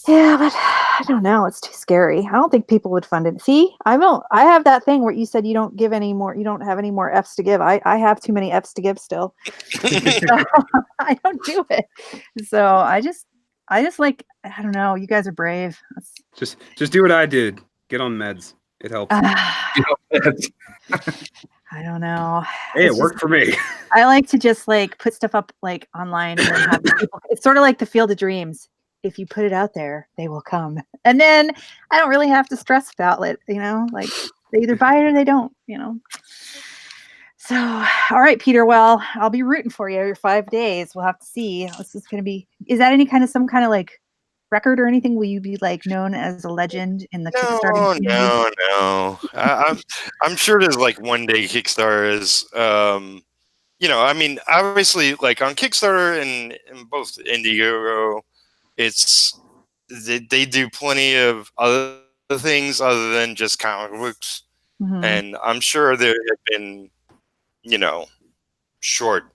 Yeah, but I don't know. It's too scary. I don't think people would fund it. See, I have that thing where you said you don't give any more. You don't have any more Fs to give. I have too many Fs to give still. So, I don't do it. So I just like, I don't know. You guys are brave. Just do what I did. Get on meds. It helps. I don't know. Hey, it worked for me. I like to just like put stuff up like online and then have people. It's sort of like the Field of Dreams. If you put it out there, they will come. And then I don't really have to stress about it, like they either buy it or they don't, So, all right, Peter. Well, I'll be rooting for you. Your 5 days. We'll have to see. This is going to be, is that some kind of like record or anything? Will you be like known as a legend in the Kickstarter community? No. I'm sure there's like one day Kickstarters. I mean, obviously, like on Kickstarter and both Indiegogo, they do plenty of other things other than just comic books, and I'm sure there have been, short,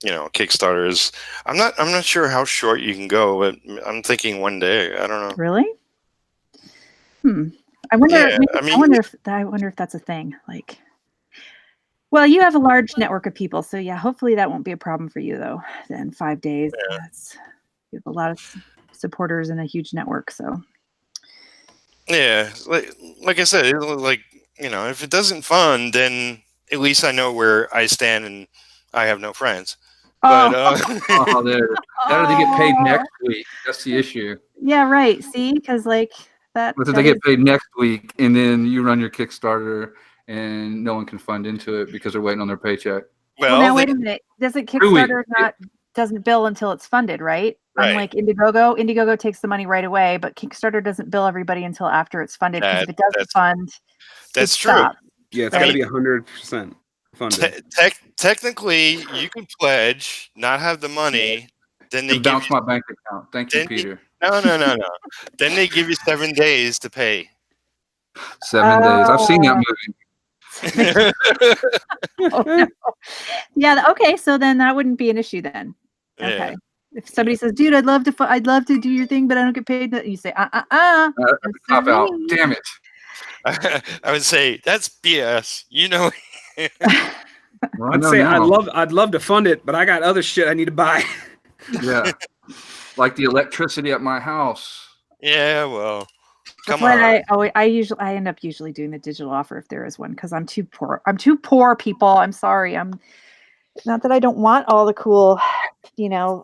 Kickstarters. I'm not sure how short you can go, but I'm thinking one day. I don't know. Really? I wonder. Yeah, I wonder if that's a thing. Like, well, you have a large network of people, so yeah. Hopefully, that won't be a problem for you, though. Then 5 days. Yeah. You have a lot of supporters and a huge network. So. Yeah, like I said, if it doesn't fund, then at least I know where I stand, and I have no friends. But they get paid next week. That's the issue. Yeah, right. See, because like that. But they get paid next week, and then you run your Kickstarter, and no one can fund into it because they're waiting on their paycheck. Well, now wait a minute. Doesn't Kickstarter doesn't bill until it's funded, right? Right. Unlike Indiegogo takes the money right away, but Kickstarter doesn't bill everybody until after it's funded. Because if it doesn't fund, that's true. Stops. Yeah, it's got to be 100% funded. Technically, you can pledge, not have the money, then they bounce my bank account. Thank you, Peter. No. Then they give you 7 days to pay. 7 days. I've seen that movie. Oh, no. Yeah. Okay. So then that wouldn't be an issue then. Okay. Yeah. If somebody says, "Dude, I'd love to do your thing, but I don't get paid," you say, Cop out. Damn it. I would say that's BS. Well, I'd love to fund it, but I got other shit I need to buy. Yeah, like the electricity at my house. Yeah, well, come on. I end up usually doing the digital offer if there is one because I'm too poor. I'm too poor, people. I'm sorry. I'm not that I don't want all the cool,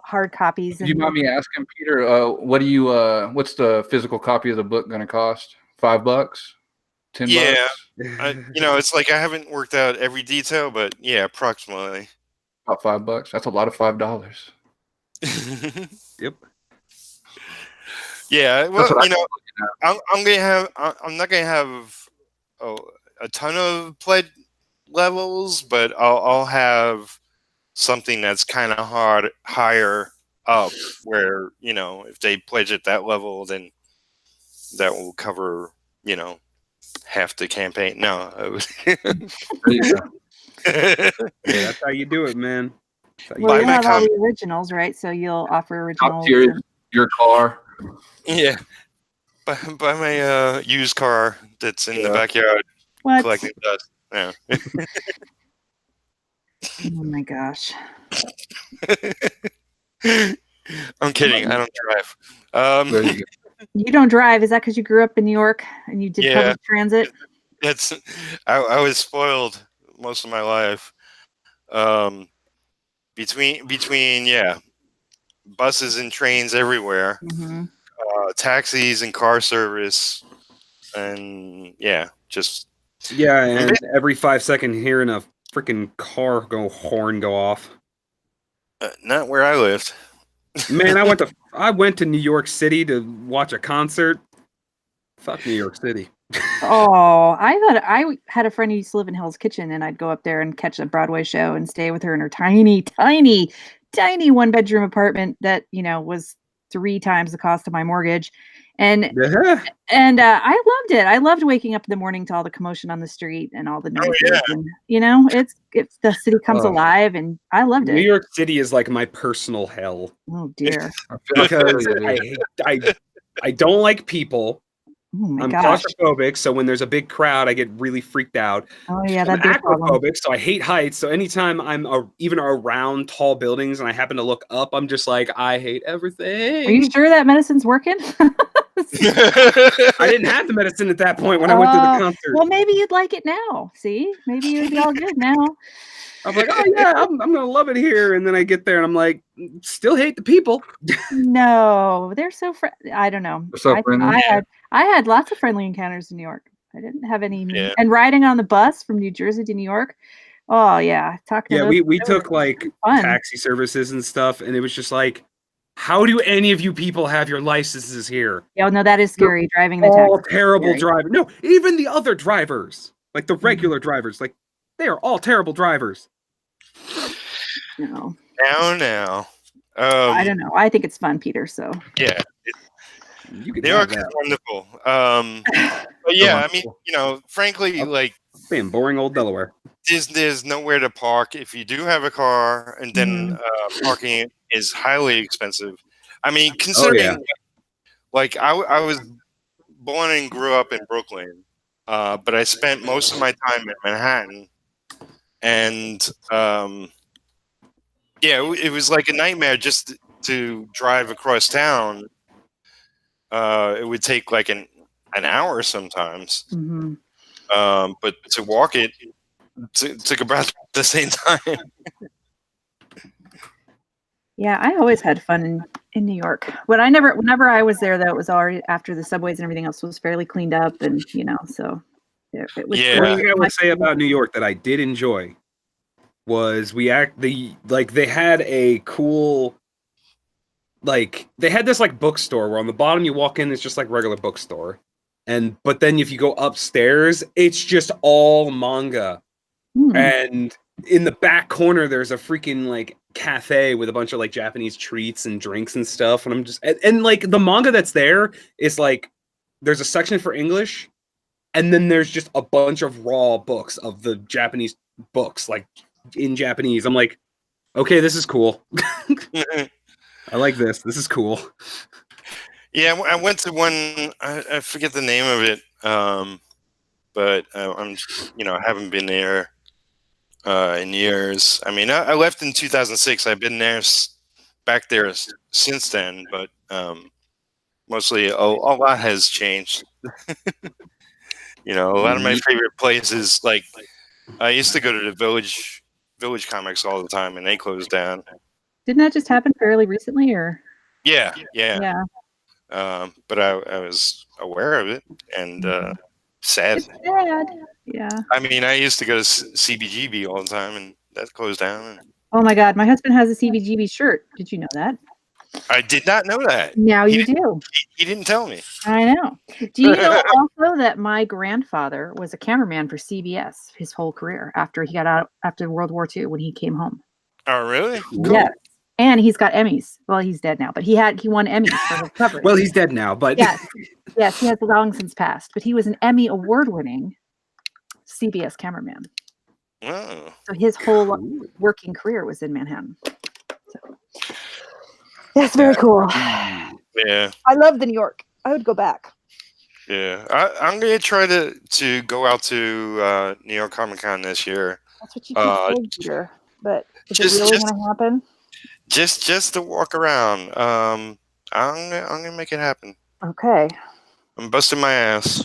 hard copies. Do you mind me asking, Peter? What's the physical copy of the book going to cost? $5? $10? Yeah, it's like I haven't worked out every detail, but yeah, approximately about $5. That's a lot of $5. Yep. Yeah, well, I'm not gonna have a ton of pledge levels, but I'll have something that's kind of higher up, where if they pledge at that level, then that will cover half the campaign. No. Yeah, that's how you do it, man. Well, you have all the originals, right? So you'll offer originals. Your car. Yeah. Buy my used car that's in the backyard collecting dust. Yeah. Oh my gosh. I'm kidding. I don't drive. You don't drive. Is that because you grew up in New York and you did public transit? I was spoiled most of my life. Between buses and trains everywhere, taxis and car service, and and every 5 seconds hearing a freaking horn go off. Not where I lived. Man, I went to New York City to watch a concert. Fuck New York City. Oh, I had a friend who used to live in Hell's Kitchen, and I'd go up there and catch a Broadway show and stay with her in her tiny, tiny, tiny 1-bedroom apartment that was 3 times the cost of my mortgage. And Yeah. and I loved it. I loved waking up in the morning to all the commotion on the street and all the noises. yeah. And you know, it's the city comes Oh. alive, and I loved New it. York City is like my personal hell Oh dear. I feel because you, I dude. hate I don't like people. Oh my I'm gosh. claustrophobic, so when there's a big crowd, I get really freaked out. Oh yeah, I'm that'd be a problem. aquaphobic, so I hate heights. So anytime I'm even around tall buildings and I happen to look up, I'm just like, I hate everything. Are you sure that medicine's working? I didn't have the medicine at that point when I went to the concert. Well, maybe you'd like it now. See, maybe you'd be all good now. I'm like, oh yeah, I'm gonna love it here. And then I get there and I'm like, still hate the people. No, they're so I don't know. They're so friendly. I had lots of friendly encounters in New York. I didn't have any mean. Yeah. And riding on the bus from New Jersey to New York. Oh yeah, talking. Yeah, to we those took like fun. taxi services and stuff, and it was just like, how do any of you people have your licenses here? Yeah, no, that is scary driving the All taxi. terrible drivers. No, even the other drivers, like the regular drivers, like they are all terrible drivers. No, Now. I don't know. I think it's fun, Peter. So Yeah, You could New have York is that. wonderful. But yeah, I mean, frankly, like Damn boring old Delaware. there's nowhere to park if you do have a car, and then parking is highly expensive. I mean, considering like I was born and grew up in Brooklyn, but I spent most of my time in Manhattan, and it was like a nightmare just to drive across town. It would take like an hour sometimes. Mhm. But to walk it took about the same time. Yeah, I always had fun in New York. Whenever I was there, though, it was already after the subways and everything else was fairly cleaned up, and so it was. Yeah. One thing I will say about New York that I did enjoy was they had a cool, like they had this like bookstore where on the bottom you walk in, it's just like regular bookstore, but then if you go upstairs, it's just all manga, and in the back corner there's a freaking like cafe with a bunch of like Japanese treats and drinks and stuff, and I'm just and like the manga that's there is like there's a section for English, and then there's just a bunch of raw books of the Japanese books like in Japanese. I'm like, okay, this is cool. I like this. This is cool. Yeah, I went to one. I forget the name of it, but I haven't been there in years. I mean, I left in 2006. I've been there back there since then, but mostly a lot has changed. A lot of my favorite places, like I used to go to the Village Comics all the time, and they closed down. Didn't that just happen fairly recently, or? Yeah. But I was aware of it, and sad. It's sad. Yeah. I mean, I used to go to CBGB all the time, and that closed down. Oh my God, my husband has a CBGB shirt. Did you know that? I did not know that. Now you do. He didn't tell me. I know. Do you know also that my grandfather was a cameraman for CBS his whole career after he got out after World War II when he came home? Oh, really? Cool. Yes. And he's got Emmys. Well, he's dead now, but he won Emmys for his coverage. Well, he's dead now, but yes, he has long since passed. But he was an Emmy award-winning CBS cameraman. Oh. So his whole working career was in Manhattan. So that's very cool. Yeah. I love the New York. I would go back. Yeah. I'm gonna try to go out to New York Comic Con this year. That's what you keep saying, Peter. But is it really going to happen? Just to walk around. I'm gonna make it happen. Okay. I'm busting my ass.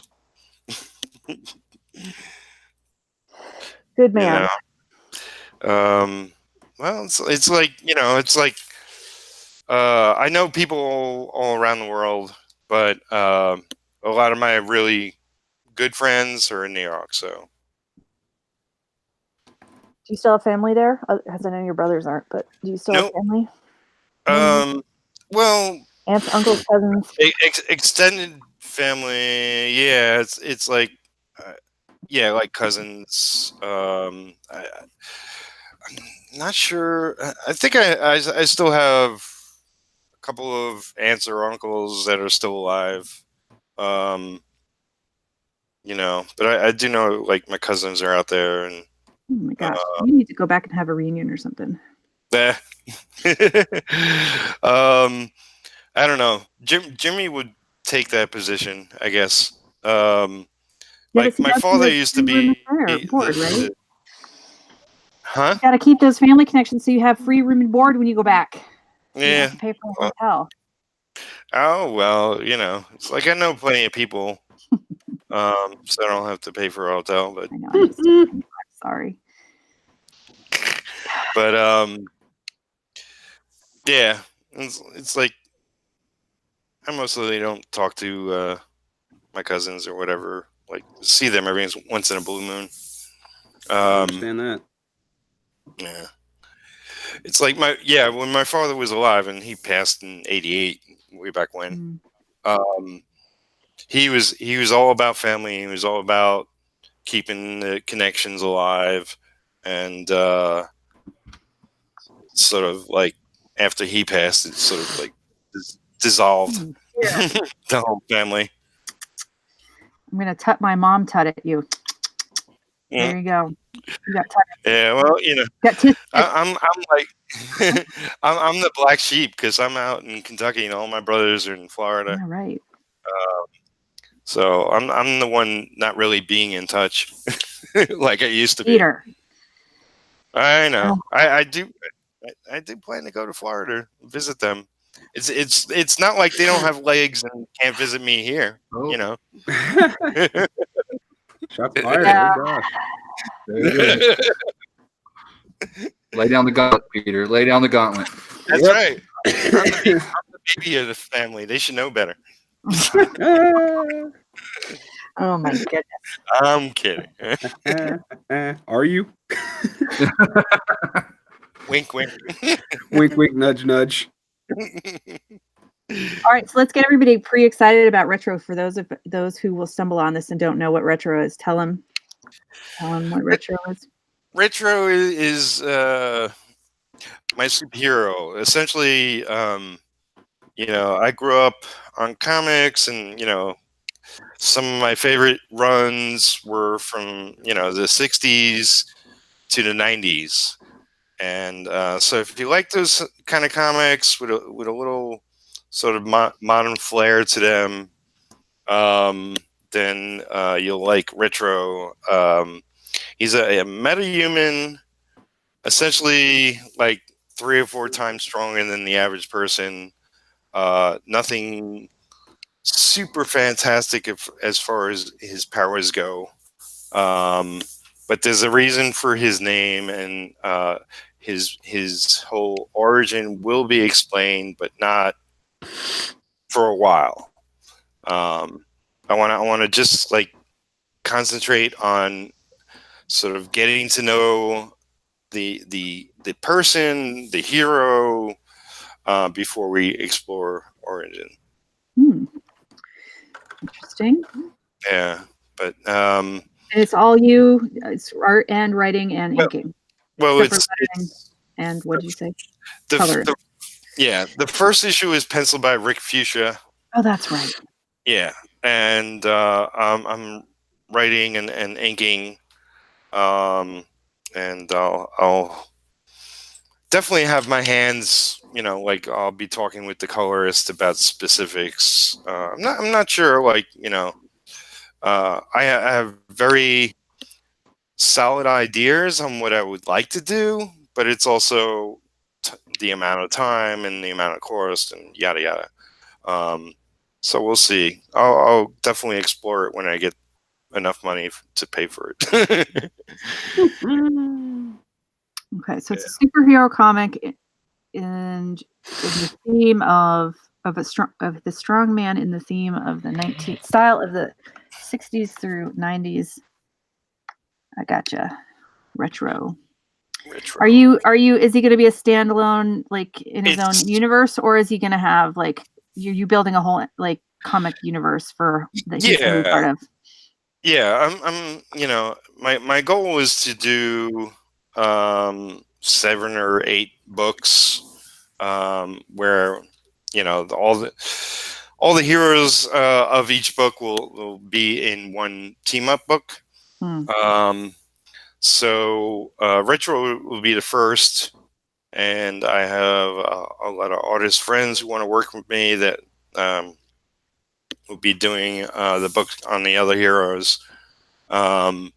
Good man. Well, it's like I know people all around the world, but a lot of my really good friends are in New York. So, do you still have family there? As I know your brothers aren't, but do you still have family? Well, aunts, uncles, cousins, extended family. Yeah, it's like. Like cousins. I'm not sure. I think I still have couple of aunts or uncles that are still alive. You know, but I do know like my cousins are out there, and Oh my gosh, you need to go back and have a reunion or something. I don't know. Jimmy would take that position, I guess. Like my father used to be board, right? Huh? You got to keep those family connections so you have free room and board when you go back. So you don't Yeah. have to pay for a hotel. Oh well, you know, it's like I know plenty of people, so I don't have to pay for a hotel. But I know. I'm sorry. But yeah, it's like I mostly don't talk to my cousins or whatever. Like see them every once in a blue moon. I understand that. Yeah, it's like when my father was alive and he passed in '88, way back when. He was all about family. He was all about keeping the connections alive, and sort of like after he passed, it sort of like dissolved the whole family. I'm gonna tut my mom tut at you. There you go. You got tutted. Yeah, well, you know, I'm like I'm the black sheep because I'm out in Kentucky and all my brothers are in Florida. All right. So I'm the one not really being in touch like I used to be. Peter. I know. I do plan to go to Florida and visit them. It's not like they don't have legs and can't visit me here. You know. Shots fired. Yeah. Oh gosh. Very good. Lay down the gauntlet, Peter. Lay down the gauntlet. That's right. I'm the baby of the family. They should know better. Oh my goodness. I'm kidding. Are you? Wink, wink. Wink, wink, nudge, nudge. All right, so let's get everybody pre-excited about retro. For those who will stumble on this and don't know what retro is, tell them what retro is. Retro is my superhero. Essentially, you know, I grew up on comics, and you know, some of my favorite runs were from the '60s to the '90s, and so if you like those kind of comics with a little sort of modern flair to them, then you'll like retro. He's a metahuman, essentially like 3 or 4 times stronger than the average person. Nothing super fantastic as far as his powers go. But there's a reason for his name, and his whole origin will be explained, but not for a while. I want to just like concentrate on sort of getting to know the person, the hero, before we explore origin. Interesting. Yeah, but and it's all you. It's art and writing and inking. Well, it's and what did you say? The first issue is penciled by Rick Fuchsia. Oh, that's right. Yeah, and I'm writing and inking, and I'll definitely have my hands. You know, like I'll be talking with the colorist about specifics. I'm not sure. Like I have very solid ideas on what I would like to do, but it's also the amount of time and the amount of cost and yada yada. So we'll see. I'll definitely explore it when I get enough money to pay for it. Okay, so it's a superhero comic, and the theme of the strong man in the theme of the style of the 60s through 90s. I gotcha. Retro. Are you is he going to be a standalone, like in his own universe, or is he going to have like you building a whole like comic universe for that he's going to be part of? Yeah, I'm my goal is to do 7 or 8 books, where all the heroes of each book will be in one team up book. So Retro will be the first, and I have a lot of artist friends who want to work with me that will be doing the book on the other heroes. I'm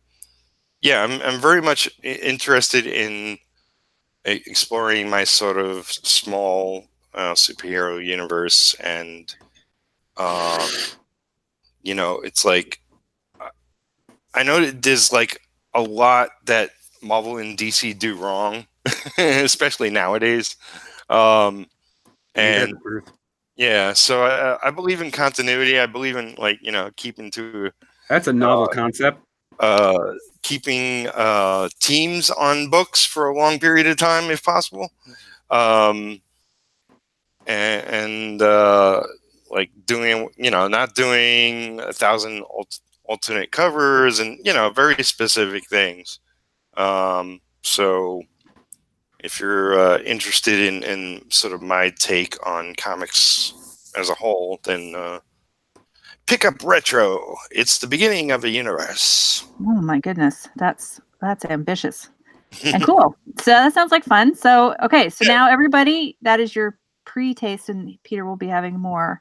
very much interested in exploring my sort of small superhero universe, and it's like I know that there's like a lot that Marvel and DC do wrong, especially nowadays. And so I believe in continuity. I believe in keeping to. That's a novel concept. Keeping teams on books for a long period of time, if possible, and like doing, not doing 1,000 alternate covers and very specific things. So if you're interested in sort of my take on comics as a whole, then pick up Retro. It's the beginning of a universe. Oh my goodness, that's ambitious and cool. So that sounds like fun. So okay, so now everybody, that is your pre-taste, and Peter will be having more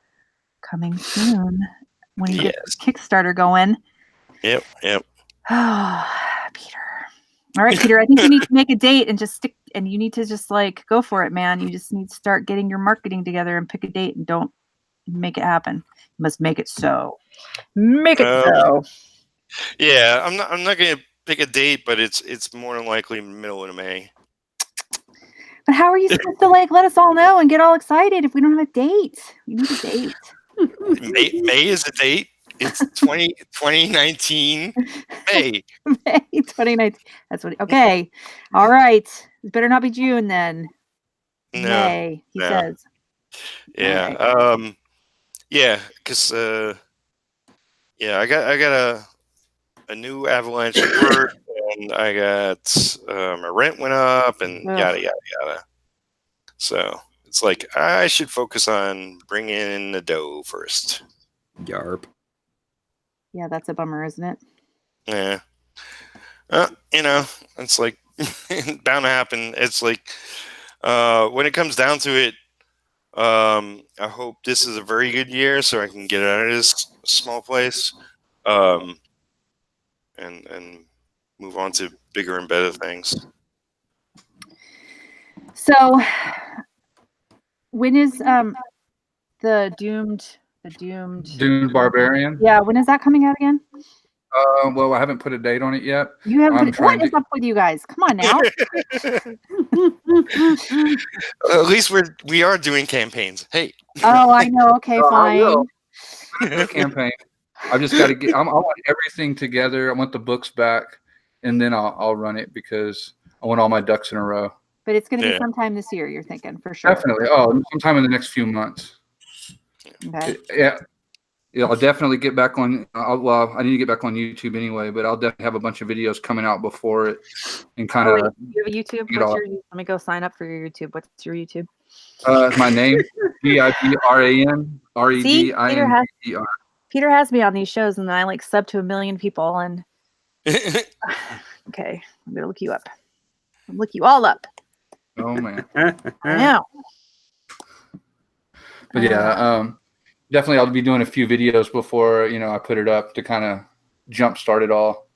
coming soon when you get Kickstarter going. Yep. Oh, Peter. All right, Peter, I think you need to make a date and just stick, and you need to just like go for it, man. You just need to start getting your marketing together and pick a date and don't make it happen. You must make it so. Make it so. Yeah, I'm not gonna pick a date, but it's more than likely middle of May. But how are you supposed to like let us all know and get all excited if we don't have a date? We need a date. May is a date. It's 2019 May. May 2019. That's what. Okay. All right. It better not be June then. No, May. He says. Yeah. Right. Yeah. Because I got a new avalanche alert, and I got my rent went up, and yada yada yada. So it's like I should focus on bringing in the dough first. Yarp. Yeah, that's a bummer, isn't it? Yeah. It's like bound to happen. It's like when it comes down to it, I hope this is a very good year so I can get out of this small place, and move on to bigger and better things. So, when is the Doomed Barbarian? Yeah, when is that coming out again? Well, I haven't put a date on it yet. You haven't. What is up with you guys? Come on now. At least we are doing campaigns. Hey. Oh, I know. Okay, fine. Campaign. I just got to get. I want everything together. I want the books back, and then I'll run it because I want all my ducks in a row. But it's going to be sometime this year. You're thinking for sure. Definitely. Oh, sometime in the next few months. Okay. Yeah, I'll definitely get back on. Well, I need to get back on YouTube anyway, but I'll definitely have a bunch of videos coming out before it, and kind of. You have a YouTube? Let me go sign up for your YouTube. What's your YouTube? My name, Gibran Redinger. Peter has me on these shows, and then I like sub to 1 million people. And okay, I'm gonna look you up. I'll look you all up. Oh man, I know. But yeah, definitely I'll be doing a few videos before I put it up to kind of jumpstart it all.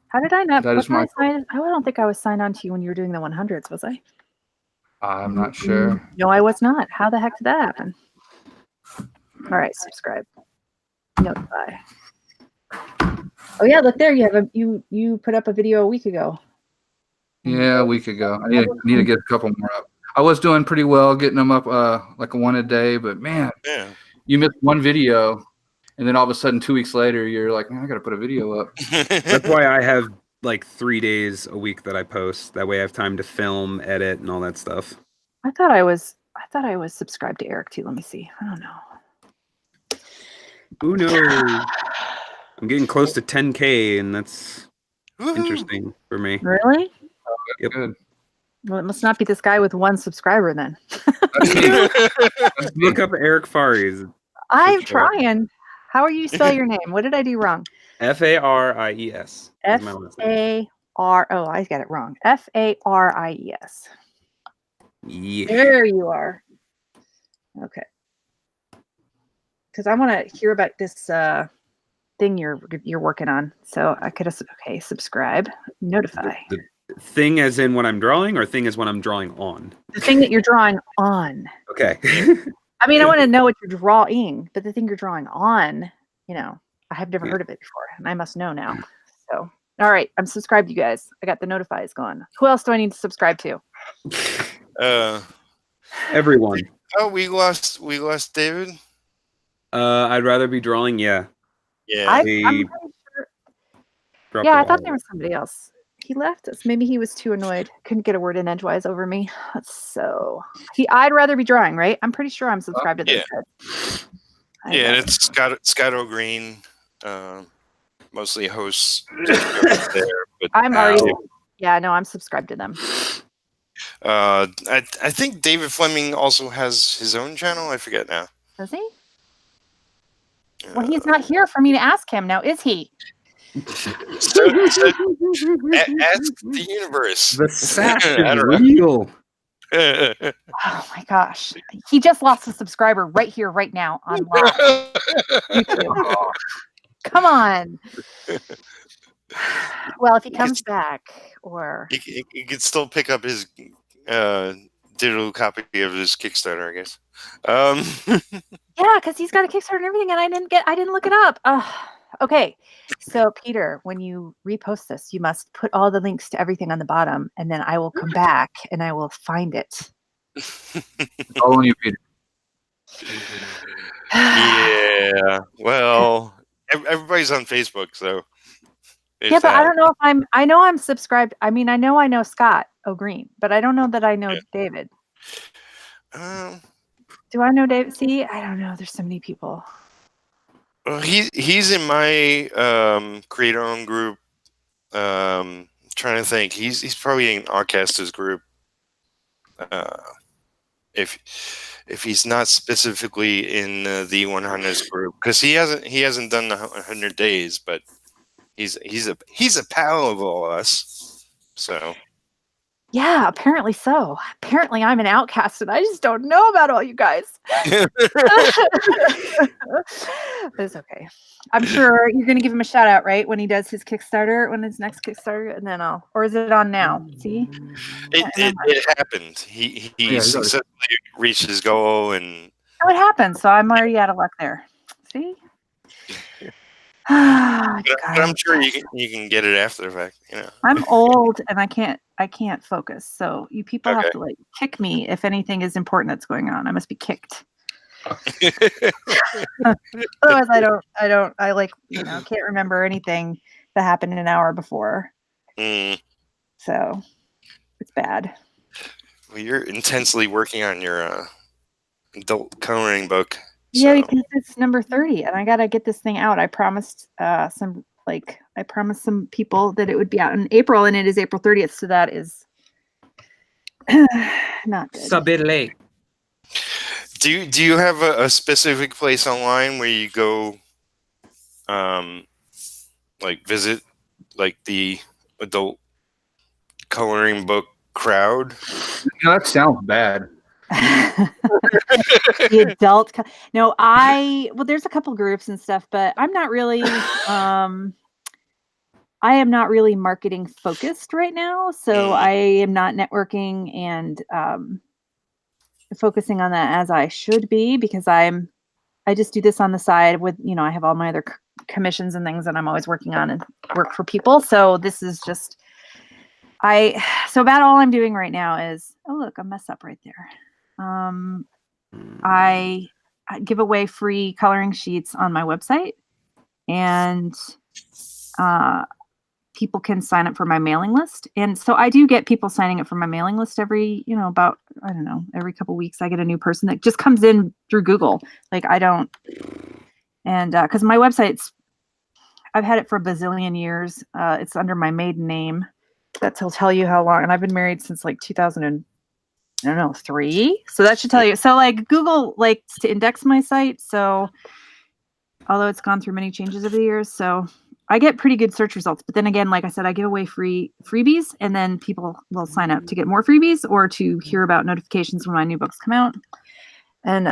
How did I not? That is my. I don't think I was signed on to you when you were doing the 100s, was I? I'm not sure. No, I was not. How the heck did that happen? All right, subscribe. Notify. Oh yeah, look there. You have you put up a video a week ago. Yeah, a week ago. I need to get a couple more up. I was doing pretty well getting them up like one a day, but man, you missed one video, and then all of a sudden 2 weeks later, you're like, man, I got to put a video up. That's why I have like 3 days a week that I post. That way I have time to film, edit, and all that stuff. I thought I was subscribed to Eric too. Let me see. I don't know. Who knows? I'm getting close to 10K, and that's interesting for me. Really? Yep. Good. Well, it must not be this guy with 1 subscriber then. Look up Eric Faries. I'm trying. How are you spell your name? What did I do wrong? Faries. Oh, I got it wrong. Faries. Yeah. There you are. Okay. Because I want to hear about this thing you're working on. So I could have subscribe, notify. The thing as in what I'm drawing, or thing as what I'm drawing on? The thing that you're drawing on. Okay. I mean, I want to know what you're drawing, but the thing you're drawing on, I have never heard of it before, and I must know now. So, all right, I'm subscribed, you guys. I got the notifies going. Who else do I need to subscribe to? Everyone. Oh, we lost David. I'd rather be drawing. Yeah. Yeah. I'm pretty sure. Yeah, I thought there was somebody else. He left us. Maybe he was too annoyed. Couldn't get a word in edgewise over me. I'd rather be drawing, right? I'm pretty sure I'm subscribed to this. Yeah, and it's Scott O'Green. Mostly hosts there, but I'm already. Yeah, no, I'm subscribed to them. I think David Fleming also has his own channel. I forget now. Does he? Well, he's not here for me to ask him now, is he? Ask the universe. The sass is real. Oh my gosh. He just lost a subscriber right here, right now on live. YouTube. Come on. Well, if he comes back, or he could still pick up his digital copy of his Kickstarter, I guess. Yeah, because he's got a Kickstarter and everything, and I didn't look it up. Okay, so Peter, when you repost this, you must put all the links to everything on the bottom, and then I will come back and I will find it. All on you, Peter. Yeah. Well, everybody's on Facebook, so. Yeah, but I don't know if I know I'm subscribed. I mean, I know Scott O'Green, but I don't know that I know David. Do I know David? See, I don't know. There's so many people. Well, he's in my creator-owned group. Trying to think. He's probably in Artcasters group. If he's not specifically in the 100s group, because he hasn't done the 100 days, but he's a pal of all of us. So. Yeah, apparently so. Apparently I'm an outcast and I just don't know about all you guys. It's okay. I'm sure you're going to give him a shout out, right? When he does his Kickstarter, when his next Kickstarter, and then or is it on now? See? It happened. He successfully reached his goal, and it happened. So I'm already out of luck there. See? But I'm sure you can get it after the fact. I'm old and I can't focus. So you people have to kick me if anything is important that's going on. I must be kicked. Otherwise, I can't remember anything that happened an hour before. So it's bad. Well, you're intensely working on your adult coloring book. Yeah, because it's number 30, and I gotta get this thing out. I promised some people that it would be out in April, and it is April 30th, so that is not good. It's a bit late. Do you have a specific place online where you go, visit the adult coloring book crowd? That sounds bad. The adult there's a couple groups and stuff, but I'm not really I am not really marketing focused right now, so I am not networking and focusing on that as I should be, because I just do this on the side with I have all my other commissions and things that I'm always working on and work for people. So this is just about all I'm doing right now is look, a mess up right there. I give away free coloring sheets on my website, and people can sign up for my mailing list. And so I do get people signing up for my mailing list every, about, I don't know, every couple of weeks I get a new person that just comes in through Google. Because my website's, I've had it for a bazillion years. It's under my maiden name. That'll tell you how long. And I've been married since like 2003. So that should tell you. So like Google likes to index my site. So although it's gone through many changes over the years, so I get pretty good search results. But then again, like I said, I give away freebies, and then people will sign up to get more freebies or to hear about notifications when my new books come out. And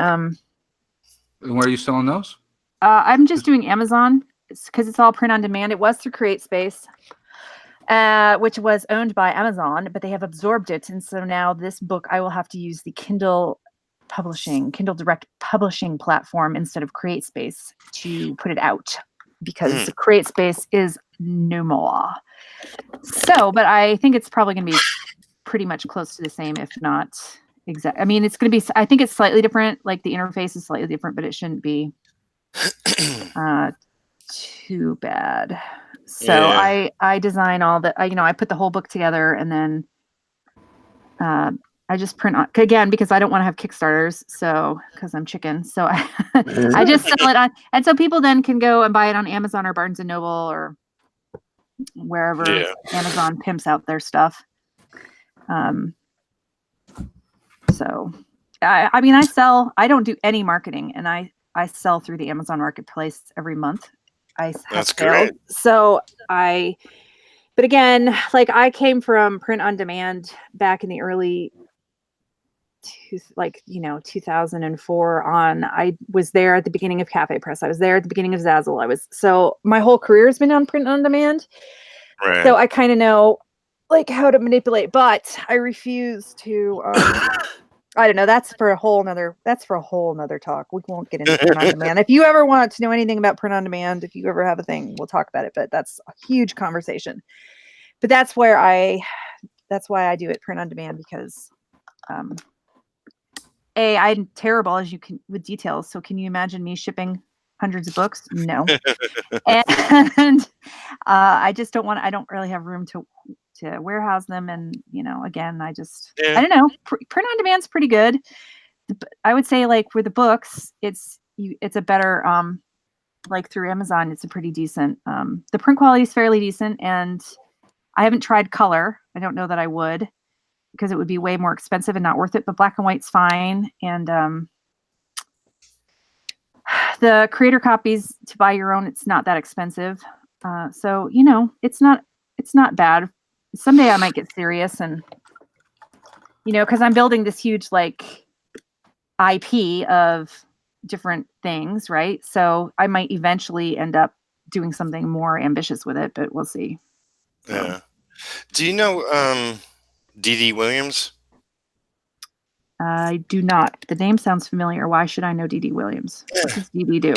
And where are you selling those? I'm just doing Amazon because it's all print on demand. It was through CreateSpace, which was owned by Amazon, but they have absorbed it. And so now this book, I will have to use the Kindle Direct Publishing platform instead of CreateSpace to put it out, because the CreateSpace is no more. So, but I think it's probably going to be pretty much close to the same, if not exact. I mean, it's going to be, I think it's slightly different. Like the interface is slightly different, but it shouldn't be too bad. So Yeah. I design all the, I put the whole book together, and then I just print on, again, because I don't want to have Kickstarters. So, because I'm chicken. So I just sell it on. And so people then can go and buy it on Amazon or Barnes and Noble or wherever Amazon pimps out their stuff. So I mean, I don't do any marketing, and I sell through the Amazon Marketplace every month. That's great. So but again, like I came from print on demand back in the early 2004 on. I was there at the beginning of Cafe Press. I was there at the beginning of Zazzle. So my whole career has been on print on demand. Right. So I kind of know like how to manipulate, but I refuse to, I don't know. That's for a whole nother talk. We won't get into print on demand. If you ever want to know anything about print on demand, if you ever have a thing, we'll talk about it, but that's a huge conversation. But that's why I do it print on demand, because, I'm terrible as you can with details. So can you imagine me shipping hundreds of books? No. And I just don't I don't really have room to warehouse them. And, again, I don't know. Print on demand's pretty good. I would say like with the books, it's a better, like through Amazon, it's a pretty decent, the print quality is fairly decent, and I haven't tried color. I don't know that I would, because it would be way more expensive and not worth it, but black and white's fine. And the creator copies, to buy your own, it's not that expensive. So, it's not bad. Someday I might get serious, and, because I'm building this huge, like, IP of different things, right? So I might eventually end up doing something more ambitious with it, but we'll see. Yeah. Do you know D.D. Williams? I do not. The name sounds familiar. Why should I know D.D. Williams? What does D.D. do?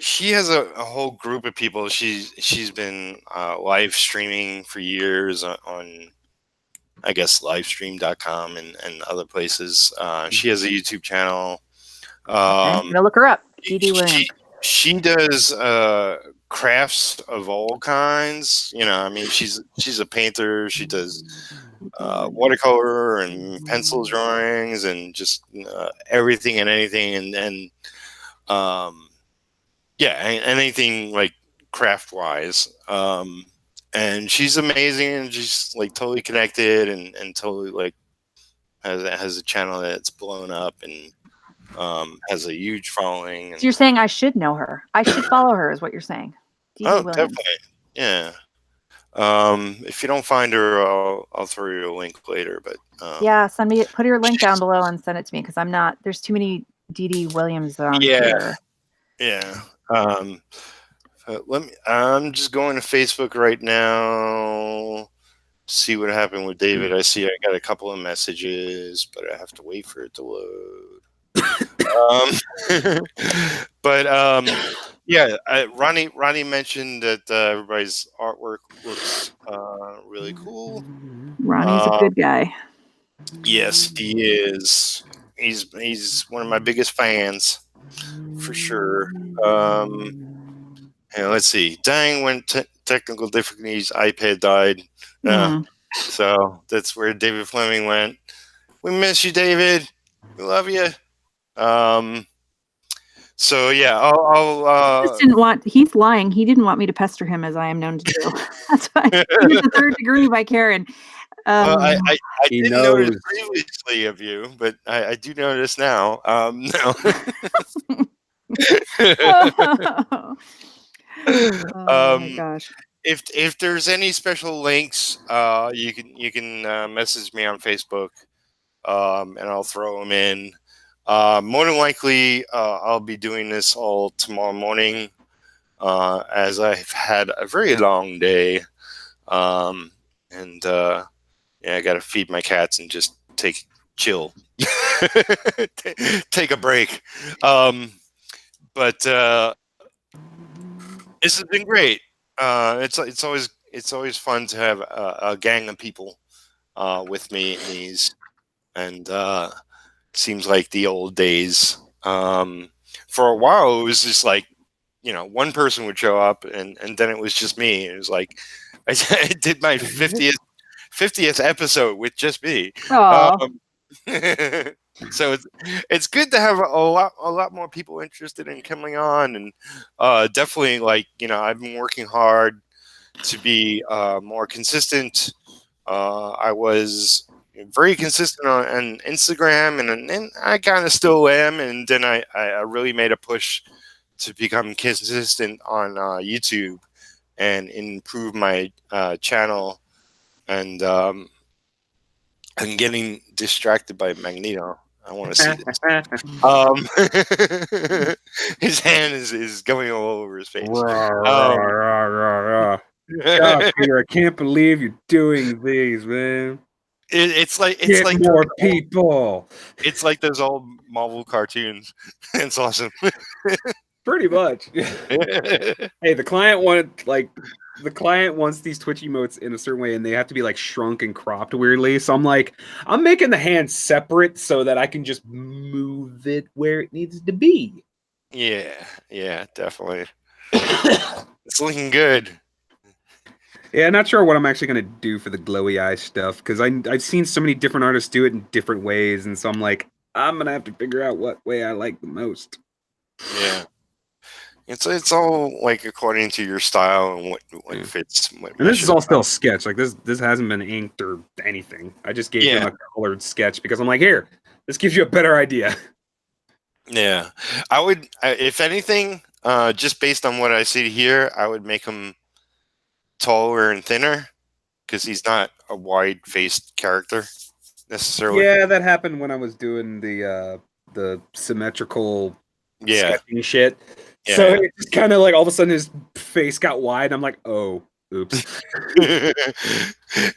She has a whole group of people. She's been live streaming for years on I guess livestream.com and other places. She has a YouTube channel. I'm gonna look her up. D.D. Williams. She does crafts of all kinds. I mean, she's a painter. She does watercolor and pencil drawings and just everything and anything, and anything like craft wise. And she's amazing, and she's like totally connected and totally like has a channel that's blown up and has a huge following. So you're saying I should know her? I should follow her, is what you're saying? D.D. Williams. Definitely, yeah. If you don't find her, I'll throw you a link later. But yeah, put your link down below and send it to me, because I'm not. There's too many D.D. Williams on here. Yeah. I'm just going to Facebook right now. See what happened with David. I see I got a couple of messages, but I have to wait for it to load. But Ronnie mentioned that everybody's artwork looks really cool. Ronnie's a good guy. Yes, he is. He's one of my biggest fans, for sure. Let's see. Dang, when technical difficulties, iPad died. So that's where David Fleming went. We miss you, David. We love you. So yeah, Just didn't want. He's lying. He didn't want me to pester him, as I am known to do. That's why he gets the third degree by Karyn. I He didn't notice knows. previously of you, but I do notice now. No. Oh my gosh. If there's any special links, you can message me on Facebook, and I'll throw them in. More than likely, I'll be doing this all tomorrow morning, as I've had a very long day, and yeah, I got to feed my cats and just chill, take a break. But this has been great. It's always fun to have a gang of people with me in these, and seems like the old days. For a while, it was just like, one person would show up, and then it was just me. It was like I did my 50th episode with just me. So it's good to have a lot more people interested in coming on, and definitely, like, I've been working hard to be more consistent. I was very consistent on Instagram, and I kind of still am, and then I really made a push to become consistent on YouTube and improve my channel. And I'm getting distracted by Magneto. I want to see this. His hand is going all over his face. God, Peter, I can't believe you're doing these, man. It's like more people. It's like those old Marvel cartoons. It's awesome. Pretty much. Hey, the client wants these Twitch emotes in a certain way, and they have to be like shrunk and cropped weirdly. So I'm making the hand separate so that I can just move it where it needs to be. Yeah, definitely. It's looking good. Yeah, not sure what I'm actually gonna do for the glowy eye stuff, because I've seen so many different artists do it in different ways, and so I'm like, I'm gonna have to figure out what way I like the most. Yeah. It's all like according to your style and what fits. And this is all still sketch. Like this hasn't been inked or anything. I just gave him a colored sketch because I'm like, here, this gives you a better idea. Yeah, I would, if anything, just based on what I see here, I would make him taller and thinner, because he's not a wide-faced character necessarily. Yeah, that happened when I was doing the symmetrical sketching shit. Yeah. So it just kind of like all of a sudden his face got wide. I'm like, oh, oops.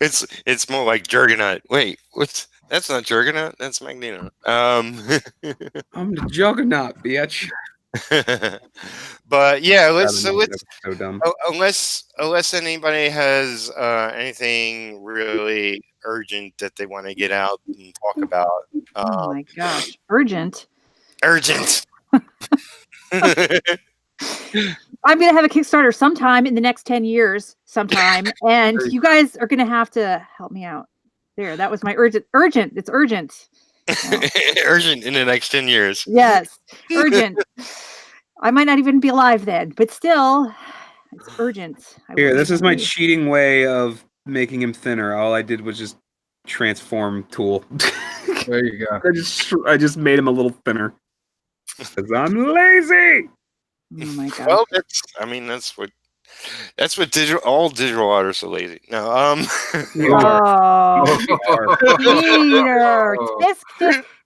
It's more like Juggernaut. Wait, that's not Juggernaut. That's Magneto. I'm the Juggernaut, bitch. But yeah, let's so dumb. Unless anybody has anything really urgent that they want to get out and talk about. Oh my gosh, urgent. I'm gonna have a Kickstarter sometime in the next 10 years, and you guys are gonna have to help me out. There, that was my urgent. It's urgent. Urgent in the next 10 years. Yes, urgent. I might not even be alive then, but still, it's urgent. Here, this is my cheating way of making him thinner. All I did was just transform tool. There you go. I just made him a little thinner. Because I'm lazy. Oh my god. Well, that's what all digital artists are lazy. No, Peter,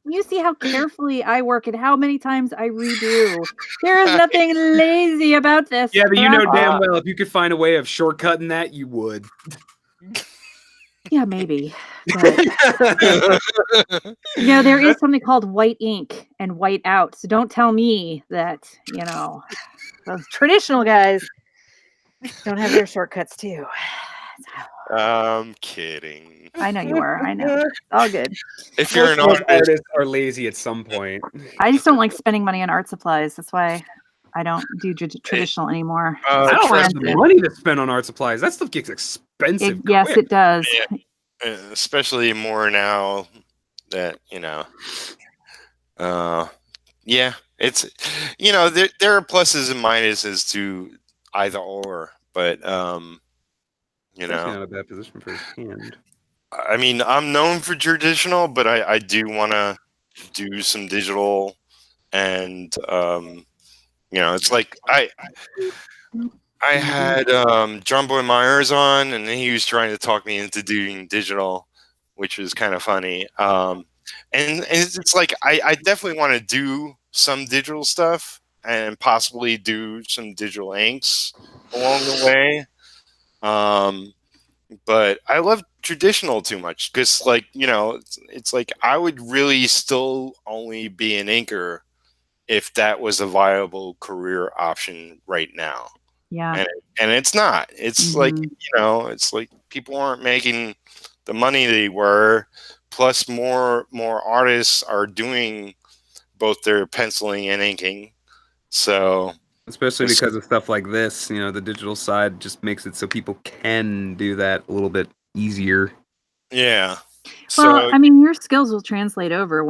you see how carefully I work and how many times I redo. There is nothing lazy about this. Yeah, but you know damn well if you could find a way of shortcutting that, you would. Yeah, maybe. But, there is something called white ink and white out. So don't tell me that, those traditional guys don't have their shortcuts too. I'm kidding. I know you are. I know. All good. If you're an artist, are lazy at some point. I just don't like spending money on art supplies. That's why I don't do traditional anymore. I don't have the money to spend on art supplies. That stuff gets expensive. Yes, it does. Yeah. Especially more now that Yeah, it's there are pluses and minuses to either or, but Especially not a bad position for his hand. I mean, I'm known for traditional, but I do want to do some digital, and it's like I had John Boy Myers on, and he was trying to talk me into doing digital, which was kind of funny. And it's like I definitely want to do some digital stuff and possibly do some digital inks along the way. But I love traditional too much because, like, it's like I would really still only be an inker if that was a viable career option right now. Yeah. And it's not. It's like, it's like people aren't making the money they were. Plus, more artists are doing both their penciling and inking. So, especially because of stuff like this, the digital side just makes it so people can do that a little bit easier. Yeah. Well, I mean, your skills will translate over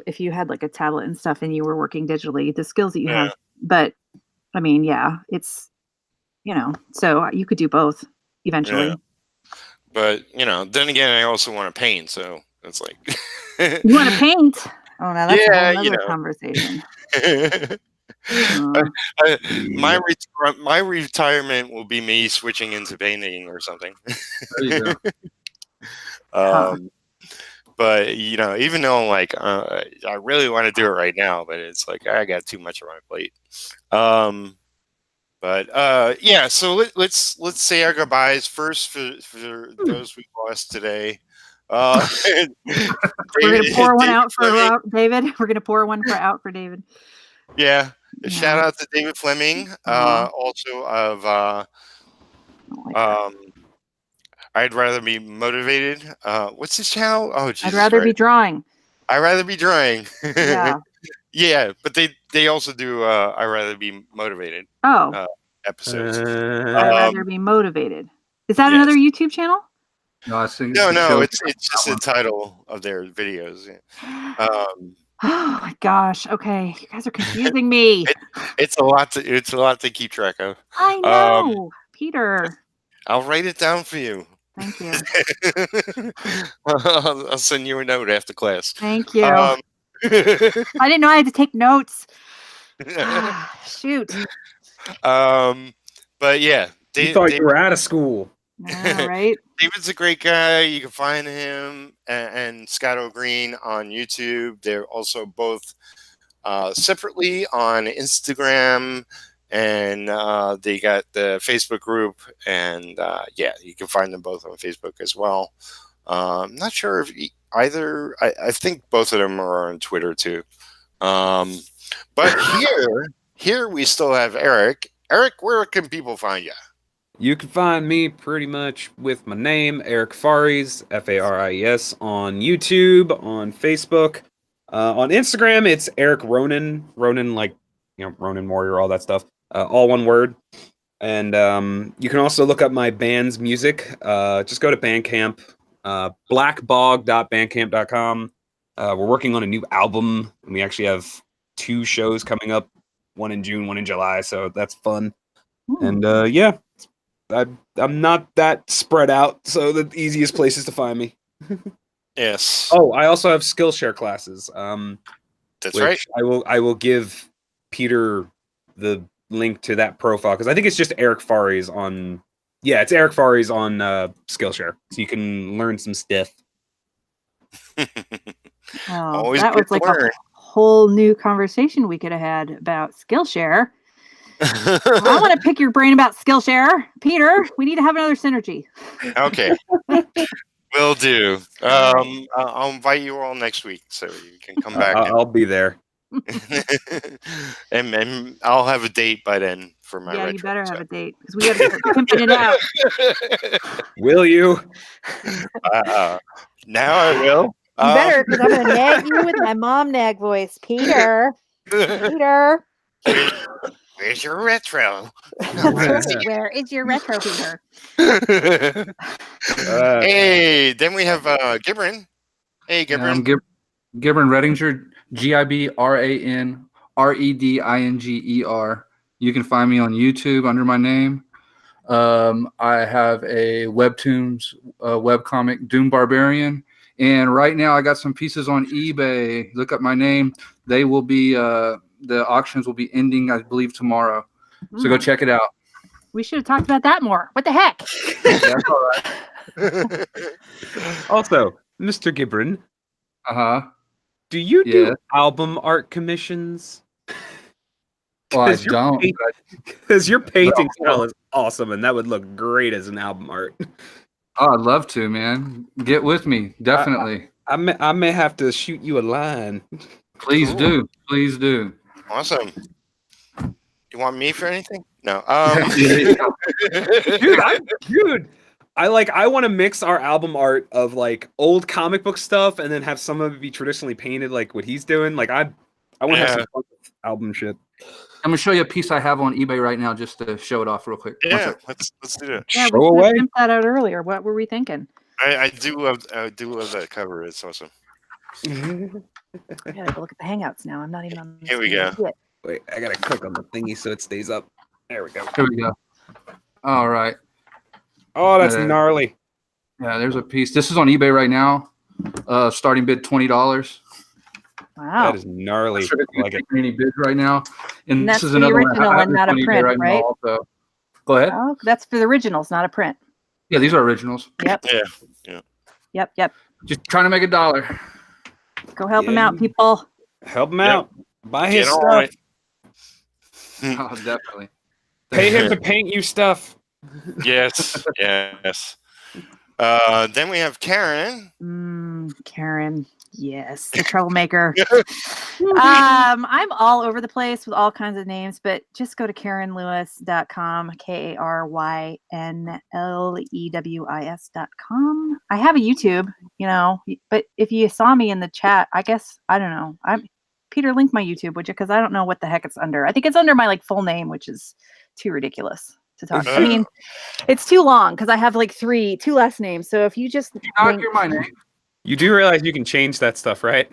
if you had like a tablet and stuff and you were working digitally, the skills that you have. But I mean, yeah, it's, so you could do both eventually. Yeah. But, then again, I also want to paint. So it's like. You want to paint? Oh, now that's a whole other conversation. My retirement will be me switching into painting or something. There you go. But even though like I really want to do it right now, but it's like I got too much on my plate. But yeah, so let's say our goodbyes first for those we lost today. We're gonna pour one out for David. We're gonna pour one out for David. Yeah. Shout out to David Fleming, also of I'd rather be motivated. What's his channel? Oh, Jesus I'd rather be drawing. I'd rather be drawing. Yeah. Yeah, but they also do I'd rather be motivated. Episodes. I'd rather be motivated. Is that another YouTube channel? No, I think no, it's just the title of their videos. Oh my gosh! Okay, you guys are confusing me. It's a lot to keep track of. I know, Peter. I'll write it down for you. Thank you. I'll send you a note after class. Thank you. I didn't know I had to take notes. Shoot. But yeah, you thought you were out of school. Yeah, right. David's a great guy. You can find him and Scott O'Green on YouTube. They're also both separately on Instagram, and they got the Facebook group. And yeah, you can find them both on Facebook as well. I'm not sure if either. I think both of them are on Twitter too. But here we still have Eric. Eric, where can people find you? You can find me pretty much with my name, Eric Faries, Faries, on YouTube, on Facebook. On Instagram, it's Eric Ronan. Ronan, like, Ronan Warrior, all that stuff. All one word. And you can also look up my band's music. Just go to Bandcamp, blackbog.bandcamp.com. We're working on a new album, and we actually have 2 shows coming up, one in June, one in July, so that's fun. And yeah, I'm not that spread out, so the easiest places to find me. Yes. Oh, I also have Skillshare classes. That's right. I will give Peter the link to that profile because I think it's just Eric Faries on. Yeah, it's Eric Faries on Skillshare, so you can learn some stuff. Always that was like a whole new conversation we could have had about Skillshare. I want to pick your brain about Skillshare, Peter. We need to have another synergy. Okay, will do. I'll invite you all next week so you can come back. I'll be there, and I'll have a date by then for my. Yeah, retro, you better have a date because we got to start pimping it out. Will you? Now I will. You better, because I'm going to nag you with my mom nag voice, Peter. Peter. Where's your retro? Where is your retro, Peter? Hey, then we have Gibran. Hey, Gibran. Gibran Redinger, Gibran Redinger. You can find me on YouTube under my name. I have a Webtoons webcomic, Doom Barbarian. And right now I got some pieces on eBay. Look up my name. They will be, the auctions will be ending, I believe, tomorrow. So go check it out. We should have talked about that more. What the heck? That's all right. Also, Mr. Gibran, do you do album art commissions? Well, I don't. Because your painting style is awesome, and that would look great as an album art. Oh, I'd love to, man. Get with me, definitely. I may have to shoot you a line. Please do. Please do. Awesome. You want me for anything? No. Dude, I want to mix our album art of like old comic book stuff, and then have some of it be traditionally painted, like what he's doing. Like I want to have some fun with album shit. I'm gonna show you a piece I have on eBay right now, just to show it off real quick. Yeah, let's do that. Yeah, we should have pimped that out earlier. What were we thinking? I do love that cover. It's awesome. I gotta go look at the Hangouts now. I'm not even on. Here we go. Yet. Wait, I gotta click on the thingy so it stays up. There we go. Here we go. All right. Oh, that's gnarly. Yeah, there's a piece. This is on eBay right now. Starting bid $20. Wow, that is gnarly. Like any bids right now, and that's this is the another original one. and not a print, right? Also. Go ahead. Oh, that's for the originals, not a print. Yeah, these are originals. Yep. Yeah. Yep. Just trying to make $1. Go help them out, people. Help him out. Buy his stuff. Right. Oh, definitely. Pay him to paint you stuff. Yes. Then we have Karyn. Karyn. Yes, the troublemaker. I'm all over the place with all kinds of names, but just go to KarynLewis.com, KarynLewis.com. I have a YouTube, but if you saw me in the chat, I guess, I don't know. Peter, link my YouTube, would you? Because I don't know what the heck it's under. I think it's under my full name, which is too ridiculous to talk. I mean, it's too long because I have like two last names. So if you just hear my name. You do realize you can change that stuff, right?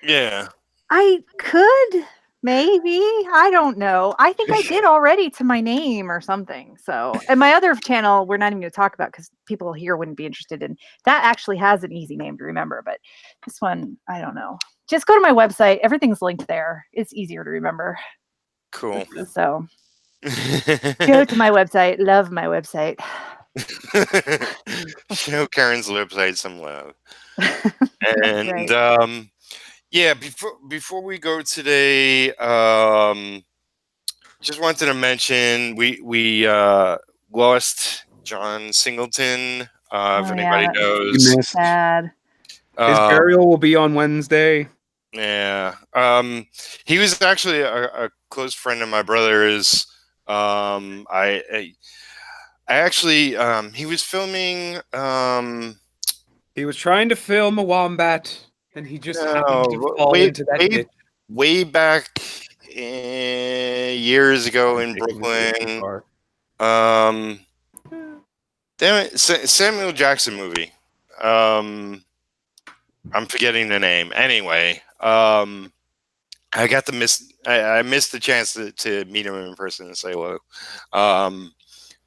Yeah. I could, maybe. I don't know. I think I did already to my name or something. So, and my other channel, we're not even going to talk about because people here wouldn't be interested in. That actually has an easy name to remember, but this one, I don't know. Just go to my website. Everything's linked there. It's easier to remember. Cool. So, go to my website. Love my website. Show Karyn's website some love. And right. Yeah, before we go today, just wanted to mention we lost John Singleton. If anybody knows, sad. His burial will be on Wednesday. Yeah, he was actually a close friend of my brother's. I actually he was filming. He was trying to film a wombat, and he just happened to fall into that ditch. Way back years ago in Brooklyn. Samuel Jackson movie. I'm forgetting the name. Anyway, I missed the chance to meet him in person and say hello.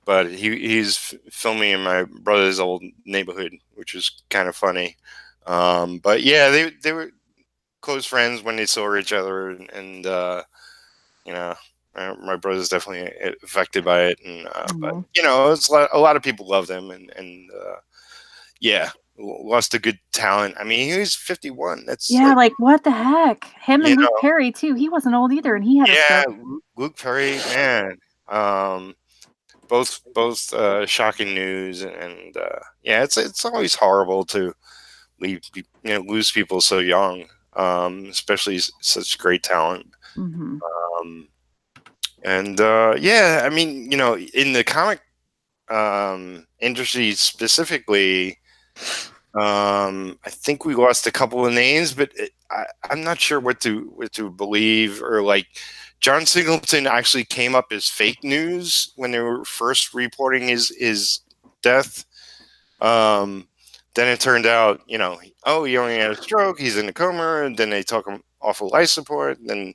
But he's filming in my brother's old neighborhood, which was kind of funny. But yeah, they were close friends when they saw each other, and my brother's definitely affected by it. And but it's a lot of people love them, and yeah, lost a good talent. I mean, he was 51. That's like what the heck? Him and Luke Perry too. He wasn't old either, and he had a stroke. Luke Perry, man. Both shocking news, and yeah, it's always horrible to lose people so young, especially such great talent. And yeah, I mean, in the comic industry specifically, I think we lost a couple of names, but I'm not sure what to believe, or like. John Singleton actually came up as fake news when they were first reporting his death. Then it turned out, he only had a stroke. He's in a coma. And then they took him off of life support. Then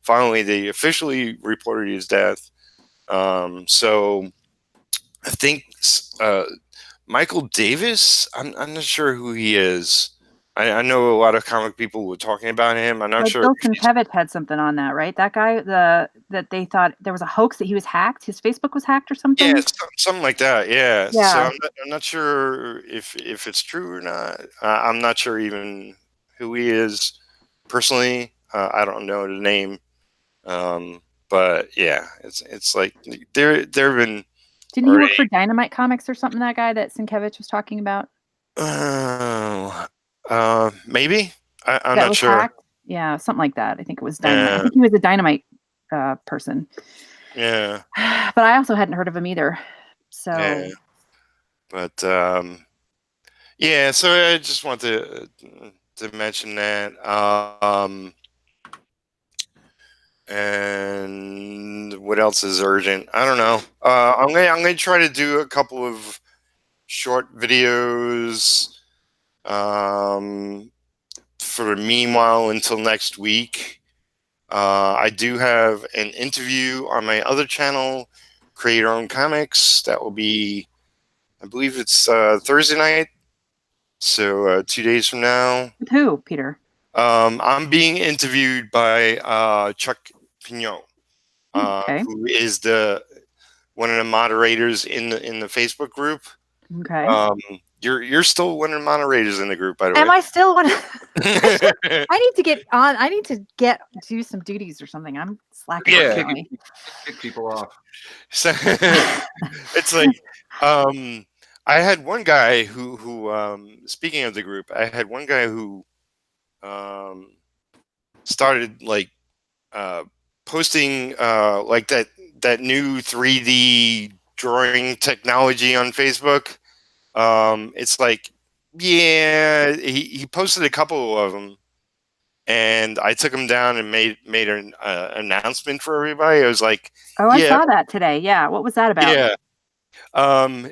finally they officially reported his death. So I think Michael Davis. I'm not sure who he is. I know a lot of comic people were talking about him. I'm not Like sure. Bill Sienkiewicz had something on that, right? That guy, that they thought there was a hoax that he was hacked. His Facebook was hacked or something. Yeah, something like that. Yeah. So Yeah. I'm not sure if it's true or not. I'm not sure even who he is personally. I don't know the name. But yeah, it's like there have been. Didn't he work for Dynamite Comics or something? That guy that Sienkiewicz was talking about. Maybe I'm That not was sure. hacked? Yeah, something like that. I think it was Dynamite. I think he was a Dynamite person. Yeah. But I also hadn't heard of him either. So. Yeah. But yeah. So I just want to mention that. And what else is urgent? I don't know. I'm gonna try to do a couple of short videos. For the meanwhile until next week. I do have an interview on my other channel, Create Your Own Comics. That will be, I believe it's Thursday night. So 2 days from now. With who, Peter? I'm being interviewed by Chuck Pignot, Okay. who is one of the moderators in the Facebook group. Okay. You're still one of the moderators in the group, by the way. Am I still one? I need to get on. I need to do some duties or something. I'm slacking. Yeah. Recently. Kick people off. So it's like I had one guy who speaking of the group, I had one guy who started like posting like that new 3D drawing technology on Facebook. It's like, yeah, he posted a couple of them, and I took him down and made an announcement for everybody. I was like, oh, I saw that today. Yeah, what was that about? Yeah,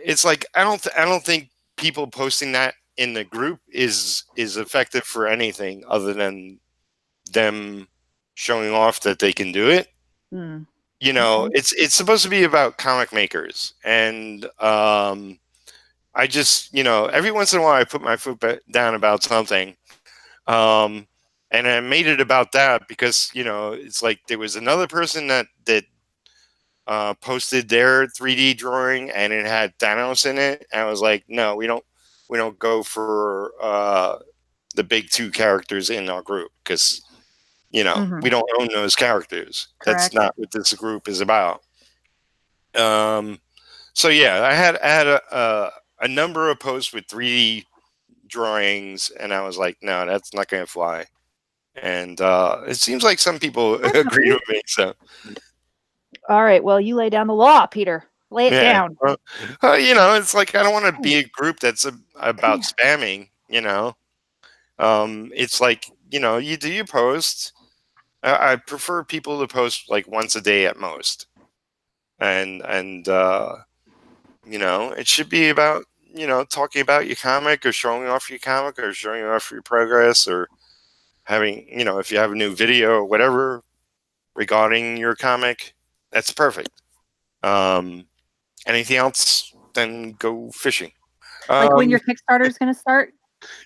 it's like I don't think people posting that in the group is effective for anything other than them showing off that they can do it. Hmm. You know, it's supposed to be about comic makers, and I just, every once in a while I put my foot down about something. And I made it about that because, it's like there was another person that posted their 3D drawing and it had Thanos in it. And I was like, no, we don't go for the big two characters in our group because, we don't own those characters. Correct. That's not what this group is about. So yeah, I had a number of posts with 3D drawings, and I was like, no, that's not going to fly. And it seems like some people agree with me. So, All right. Well, you lay down the law, Peter. Lay it down. Well, it's like I don't want to be a group that's about spamming. It's like you do your post. I prefer people to post like once a day at most, and it should be about talking about your comic or showing off your comic or showing off your progress or having, if you have a new video or whatever regarding your comic, that's perfect. Anything else, then go fishing. Like when your Kickstarter is going to start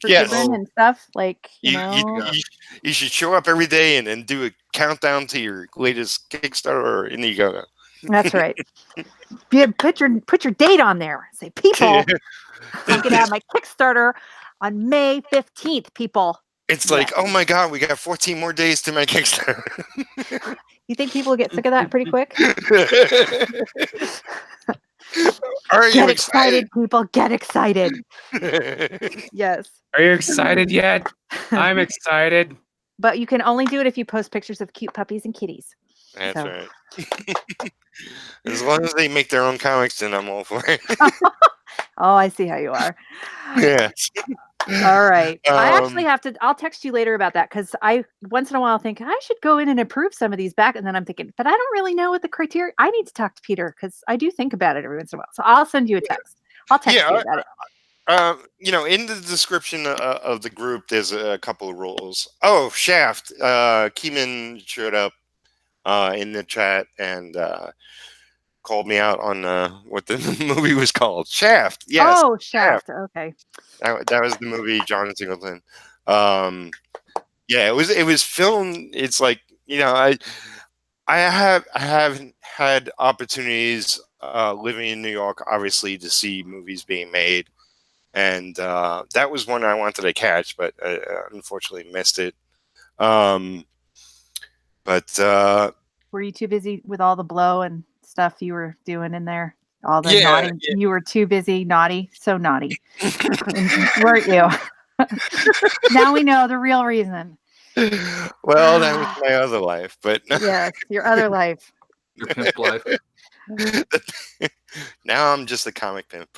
for Gibran and stuff, like, you should show up every day and then do a countdown to your latest Kickstarter, and you go. That's right. Put your date on there. Say, people, I'm gonna have my Kickstarter on May 15th. People. It's like, oh my God, we got 14 more days to make Kickstarter. You think people get sick of that pretty quick? Are you get excited, people? Get excited. Yes. Are you excited yet? I'm excited. But you can only do it if you post pictures of cute puppies and kitties. That's right. As long as they make their own comics, then I'm all for it. Oh, I see how you are. Yeah. All right. I actually have to. I'll text you later about that because I once in a while think I should go in and approve some of these back, and then I'm thinking, but I don't really know what the criteria. I need to talk to Peter because I do think about it every once in a while. So I'll send you a text. I'll text you about it. In the description of the group, there's a couple of rules. Oh, Shaft. Keeman showed up. in the chat and called me out on what the movie was called. Shaft. Yes. Oh, Shaft. Okay. That was the movie, John Singleton. Yeah, it was filmed. It's like, I haven't had opportunities living in New York, obviously, to see movies being made, and that was one I wanted to catch, but I unfortunately missed it. But Were you too busy with all the blow and stuff you were doing in there? All the Yeah, naughty. You were too busy, naughty, so naughty, weren't you? Now we know the real reason. well, that was my other life, but Yes, your other life. Your pimp life. now I'm just a comic pimp.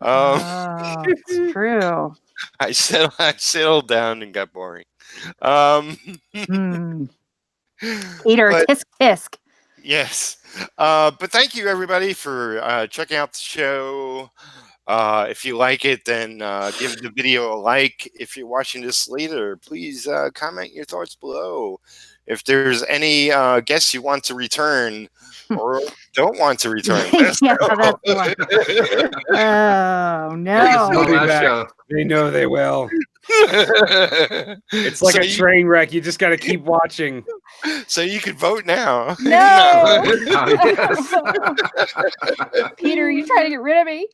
Oh, it's true. I settled down and got boring. Peter, But- tisk tisk. Yes. But thank you, everybody, for checking out the show. If you like it, then give the video a like. If you're watching this later, please comment your thoughts below. If there's any guests you want to return or don't want to return, Yeah, that's the one. Oh, This is no. my be last back. show. They know they will. It's like So a train wreck. You just got to keep watching. So you could vote now. No. Yes. Peter, you trying to get rid of me?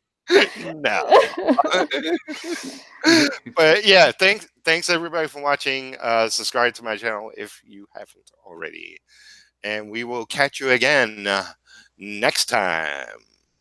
No. But yeah, thanks everybody for watching. Subscribe to my channel if you haven't already, and we will catch you again next time.